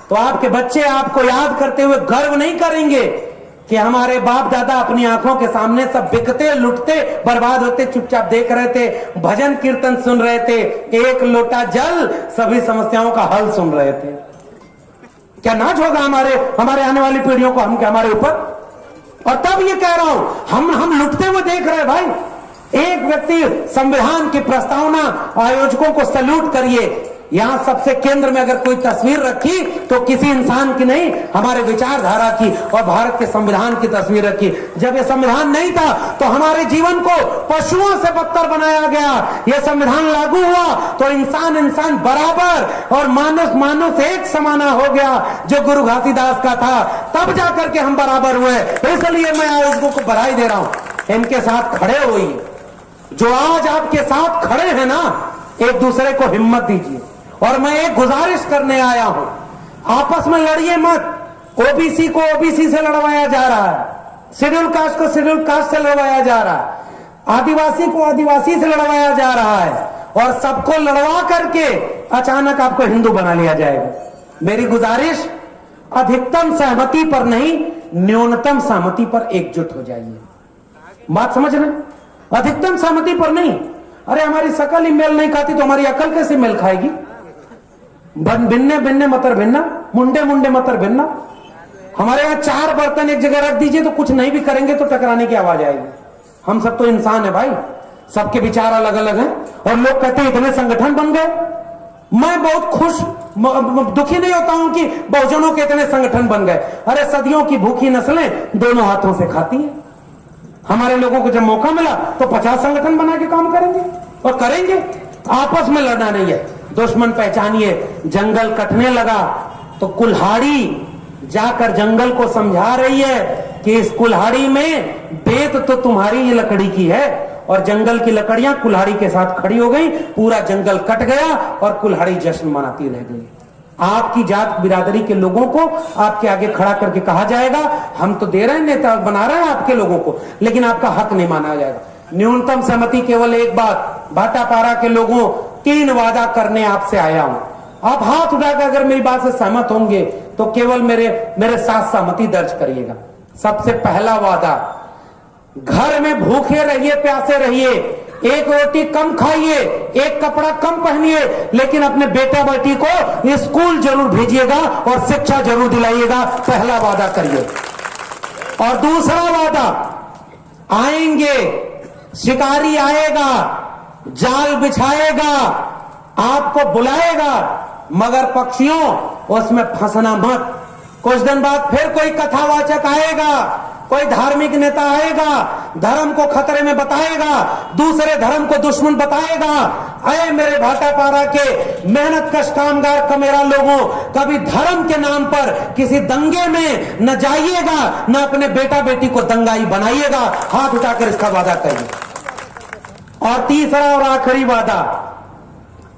तो आपके बच्चे आपको याद करते हुए गर्व नहीं करेंगे कि हमारे बाप दादा अपनी आंखों के सामने सब बिकते, लुटते, बर्बाद होते, चुपचाप देख रहे थे, भजन कीर्तन सुन रहे थे, एक लोटा जल सभी समस्याओं का हल सुन रहे थे। क्या नाच होगा हमारे आने वाली पीढ़ियों को हमारे ऊपर? और तब ये कह रहा हूं, हम लुटते हुए देख रहे हैं भाई। एक व्यक्ति संविधान की प्रस्तावना आयोजकों को सैल्यूट करिए। यहां सबसे केंद्र में अगर कोई तस्वीर रखी तो किसी इंसान की नहीं, हमारे विचारधारा की और भारत के संविधान की तस्वीर रखी। जब यह संविधान नहीं था तो हमारे जीवन को पशुओं से बदतर बनाया गया। यह संविधान लागू हुआ तो इंसान बराबर और मानुष एक समाना हो गया, जो गुरु घासीदास का था। तब जाकर के हम बराबर हुए। इसलिए मैं आयोजकों को बधाई दे रहा हूं, इनके साथ खड़े होइए। जो आज आपके साथ खड़े हैं ना, एक दूसरे को हिम्मत दीजिए। और मैं एक गुजारिश करने आया हूं, आपस में लड़िए मत। ओबीसी को ओबीसी से लड़वाया जा रहा है, शेड्यूल कास्ट को शेड्यूल कास्ट से लड़वाया जा रहा है, आदिवासी को आदिवासी से लड़वाया जा रहा है, और सबको लड़वा करके अचानक आपको हिंदू बना लिया जाएगा। मेरी गुजारिश, अधिकतम सहमति पर नहीं, न्यूनतम सहमति पर एकजुट हो जाइए। बात समझ रहे? अधिकतम सहमति पर नहीं। अरे हमारी शकल ही मेल नहीं खाती तो हमारी अकल कैसे मेल खाएगी? भिन्ने भिन्ने मतर भिन्ना, मुंडे मुंडे मतर भिन्ना। हमारे यहां 4 बर्तन एक जगह रख दीजिए तो कुछ नहीं भी करेंगे तो टकराने की आवाज आएगी। हम सब तो इंसान है भाई, सबके विचार अलग अलग हैं। और लोग कहते हैं इतने संगठन बन गए। मैं बहुत खुश दुखी नहीं होता हूं कि बहुजनों के इतने संगठन बन गए। अरे सदियों की भूखी नस्लें दोनों हाथों से खाती हैं। हमारे लोगों को जब मौका मिला तो 50 संगठन बना के काम करेंगे, और करेंगे। आपस में लड़ना नहीं है, दुश्मन पहचानिए। जंगल कटने लगा तो कुल्हाड़ी जाकर जंगल को समझा रही है कि इस कुल्हाड़ी में बेत तो तुम्हारी ही लकड़ी की है, और जंगल की लकड़ियां कुल्हाड़ी के साथ खड़ी हो गई। पूरा जंगल कट गया और कुल्हाड़ी जश्न मनाती रह गई। आपकी जात बिरादरी के लोगों को आपके आगे खड़ा करके कहा जाएगा, हम तो दे रहे हैं, नेता बना रहे हैं आपके लोगों को, लेकिन आपका हक नहीं माना जाएगा। न्यूनतम सहमति केवल एक बात, भाटापारा के लोगों 3 वादा करने आपसे आया हूं। आप हाथ उठाकर अगर मेरी बात से सहमत होंगे तो केवल मेरे साथ सहमति दर्ज करिएगा। सबसे पहला वादा, घर में भूखे रहिए, प्यासे रहिए, एक रोटी कम खाइए, एक कपड़ा कम पहनिए, लेकिन अपने बेटा बेटी को स्कूल जरूर भेजिएगा और शिक्षा जरूर दिलाइएगा। पहला वादा करिए। और दूसरा वादा, आएंगे, शिकारी आएगा, जाल बिछाएगा, आपको बुलाएगा, मगर पक्षियों उसमें फंसना मत। कुछ दिन बाद फिर कोई कथावाचक आएगा, कोई धार्मिक नेता आएगा, धर्म को खतरे में बताएगा, दूसरे धर्म को दुश्मन बताएगा। अरे मेरे भाटापारा के मेहनत कश कामगार कमेरा लोगों, कभी धर्म के नाम पर किसी दंगे में न जाइएगा, न अपने बेटा बेटी को दंगाई बनाइएगा। हाथ उठाकर इसका वादा करिए। और तीसरा और आखिरी वादा,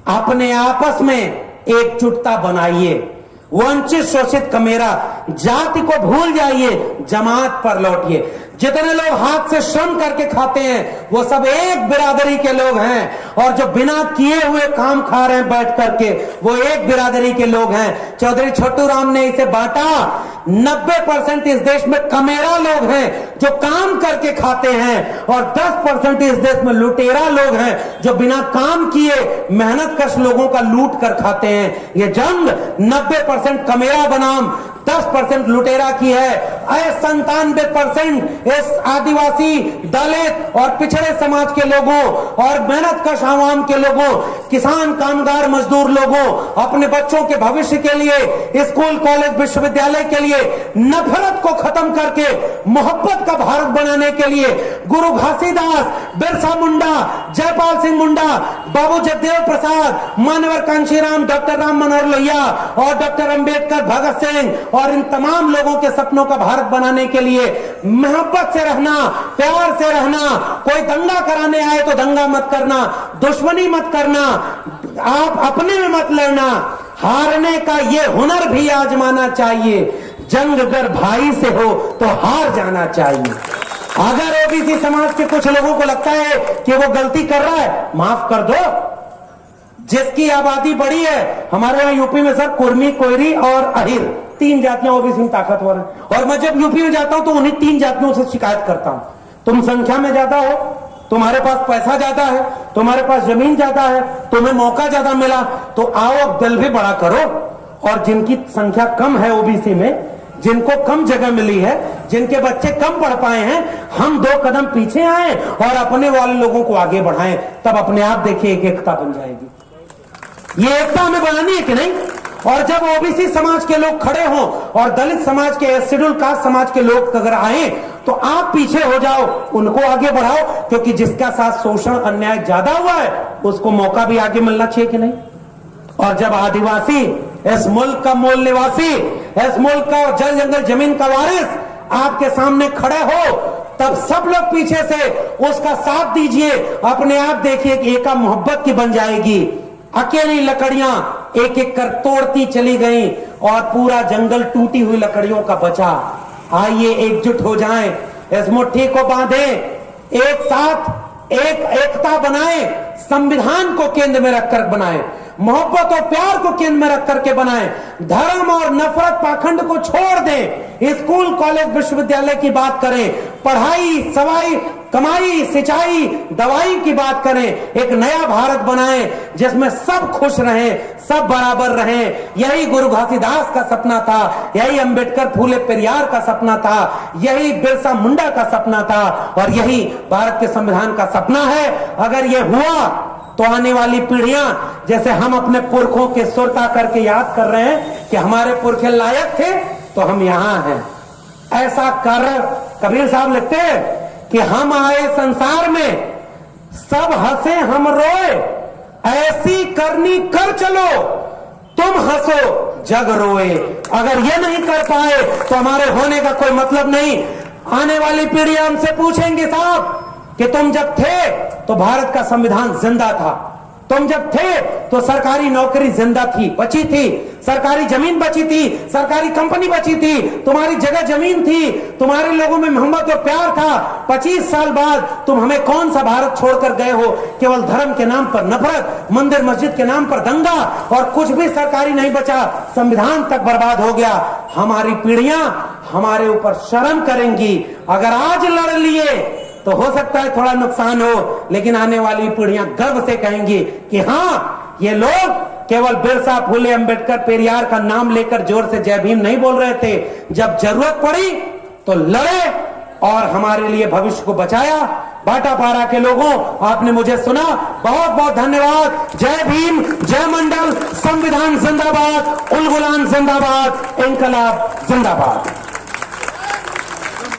अपने आपस में एकजुटता बनाइए। वंचित शोषित कमेरा जाति को भूल जाइए, जमात पर लौटिए। जितने लोग हाथ से श्रम करके खाते हैं वो सब एक बिरादरी के लोग हैं, और जो बिना किए हुए काम खा रहे हैं बैठ करके वो एक बिरादरी के लोग हैं। चौधरी छोटू राम ने इसे बांटा। 90% इस देश में कमेरा लोग हैं जो काम करके खाते हैं, और 10% इस देश में लुटेरा लोग हैं जो बिना काम किए मेहनत कश लोगों का लूट कर खाते हैं। ये जंग 90% कमेरा बनाम 10% लुटेरा की है। 97% इस आदिवासी, दलित और पिछड़े समाज के लोगों और मेहनत कश आवाम के लोगों, किसान, कामगार, मजदूर लोगों, अपने बच्चों के भविष्य के लिए, स्कूल, कॉलेज, विश्वविद्यालय के लिए नफरत को खत्म करके मोहब्बत का भारत बनाने के लिए गुरु घासीदास, बिरसा मुंडा, जयपाल सिंह मुंडा, बाबू जगदेव प्रसाद, मानवर कांशीराम, डॉक्टर राम मनोहर लोहिया और डॉक्टर अंबेडकर, भगत सिंह और इन तमाम लोगों के सपनों का भारत बनाने के लिए मोहब्बत से रहना, प्यार से रहना। कोई दंगा कराने आए तो दंगा मत करना, दुश्मनी मत करना, आप अपने में मत लड़ना। हारने का ये हुनर भी आजमाना चाहिए। जंग अगर भाई से हो तो हार जाना चाहिए। अगर ओबीसी समाज के कुछ लोगों को लगता है कि वो गलती कर रहा है, माफ कर दो। जिसकी आबादी बड़ी है, हमारे यहाँ यूपी में सर कुर्मी, कोयरी और अहिर, 3 जातियां ओबीसी में ताकतवर हैं। और मैं जब यूपी में जाता हूं तो उन्हीं 3 जातियों से शिकायत करता हूं। तुम संख्या में ज्यादा हो, तुम्हारे पास पैसा ज्यादा है, तुम्हारे पास जमीन ज्यादा है, तुम्हें मौका ज्यादा मिला, तो आओ अब दिल भी बड़ा करो। और जिनकी संख्या कम है ओबीसी में, जिनको कम जगह मिली है, जिनके बच्चे कम पढ़ पाए हैं, हम 2 कदम पीछे आए और अपने वाले लोगों को आगे बढ़ाएं। तब अपने आप देखिए एक एकता बन जाएगी। ये एकता हमें बनानी है कि नहीं? और जब ओबीसी समाज के लोग खड़े हों और दलित समाज के, शेड्यूल कास्ट समाज के लोग अगर आए तो आप पीछे हो जाओ, उनको आगे बढ़ाओ, क्योंकि जिसका साथ शोषण अन्याय ज्यादा हुआ है उसको मौका भी आगे मिलना चाहिए कि नहीं? और जब आदिवासी, इस मुल्क का मूल निवासी, इस मुल्क का जल जंगल जमीन का वारिस आपके सामने खड़े हो, तब सब लोग पीछे से उसका साथ दीजिए। अपने आप देखिए कि एका मोहब्बत की बन जाएगी। अकेली लकड़ियां एक एक कर तोड़ती चली गई और पूरा जंगल टूटी हुई लकड़ियों का बचा। आइए एकजुट हो जाएं, इस मुट्ठी को बांधें, एक साथ एक एकता बनाएं, संविधान को केंद्र में रखकर बनाएं, मोहब्बत और प्यार को केंद्र में रख करके बनाएं, धर्म और नफरत पाखंड को छोड़ दें, स्कूल, कॉलेज, विश्वविद्यालय की बात करें, पढ़ाई, सवाई, कमाई, सिंचाई, दवाई की बात करें, एक नया भारत बनाएं जिसमें सब खुश रहें, सब बराबर रहें। यही गुरु घासीदास का सपना था, यही अंबेडकर, फूले पेरियार का सपना था, यही बिरसा मुंडा का सपना था और यही भारत के संविधान का सपना है। अगर ये हुआ तो आने वाली पीढ़ियां, जैसे हम अपने पुरखों के सुरता करके याद कर रहे हैं कि हमारे पुरखे लायक थे तो हम यहां हैं, ऐसा कर कबीर साहब लिखते हैं कि हम आए संसार में, सब हंसे हम रोए, ऐसी करनी कर चलो, तुम हंसो जग रोए। अगर ये नहीं कर पाए तो हमारे होने का कोई मतलब नहीं। आने वाली पीढ़ी हमसे पूछेंगे साहब कि तुम जब थे तो भारत का संविधान जिंदा था, तुम जब थे तो सरकारी नौकरी जिंदा थी, बची थी, सरकारी जमीन बची थी, सरकारी कंपनी बची थी, तुम्हारी जगह जमीन थी, तुम्हारे लोगों में मोहब्बत और प्यार था। 25 साल बाद तुम हमें कौन सा भारत छोड़कर गए हो? केवल धर्म के नाम पर नफरत, मंदिर मस्जिद के नाम पर दंगा और कुछ भी सरकारी नहीं बचा, संविधान तक बर्बाद हो गया। हमारी पीढ़ियां हमारे ऊपर शर्म करेंगी। अगर आज लड़ लिए तो हो सकता है थोड़ा नुकसान हो, लेकिन आने वाली पीढ़ियां गर्व से कहेंगी कि हाँ, ये लोग केवल बिरसा, फुले, अंबेडकर, पेरियार का नाम लेकर जोर से जय भीम नहीं बोल रहे थे, जब जरूरत पड़ी तो लड़े और हमारे लिए भविष्य को बचाया। भाटापारा के लोगों, आपने मुझे सुना, बहुत बहुत धन्यवाद। जय भीम, जय मंडल, संविधान जिंदाबाद, उल गुलाम जिंदाबाद, इंकलाब जिंदाबाद।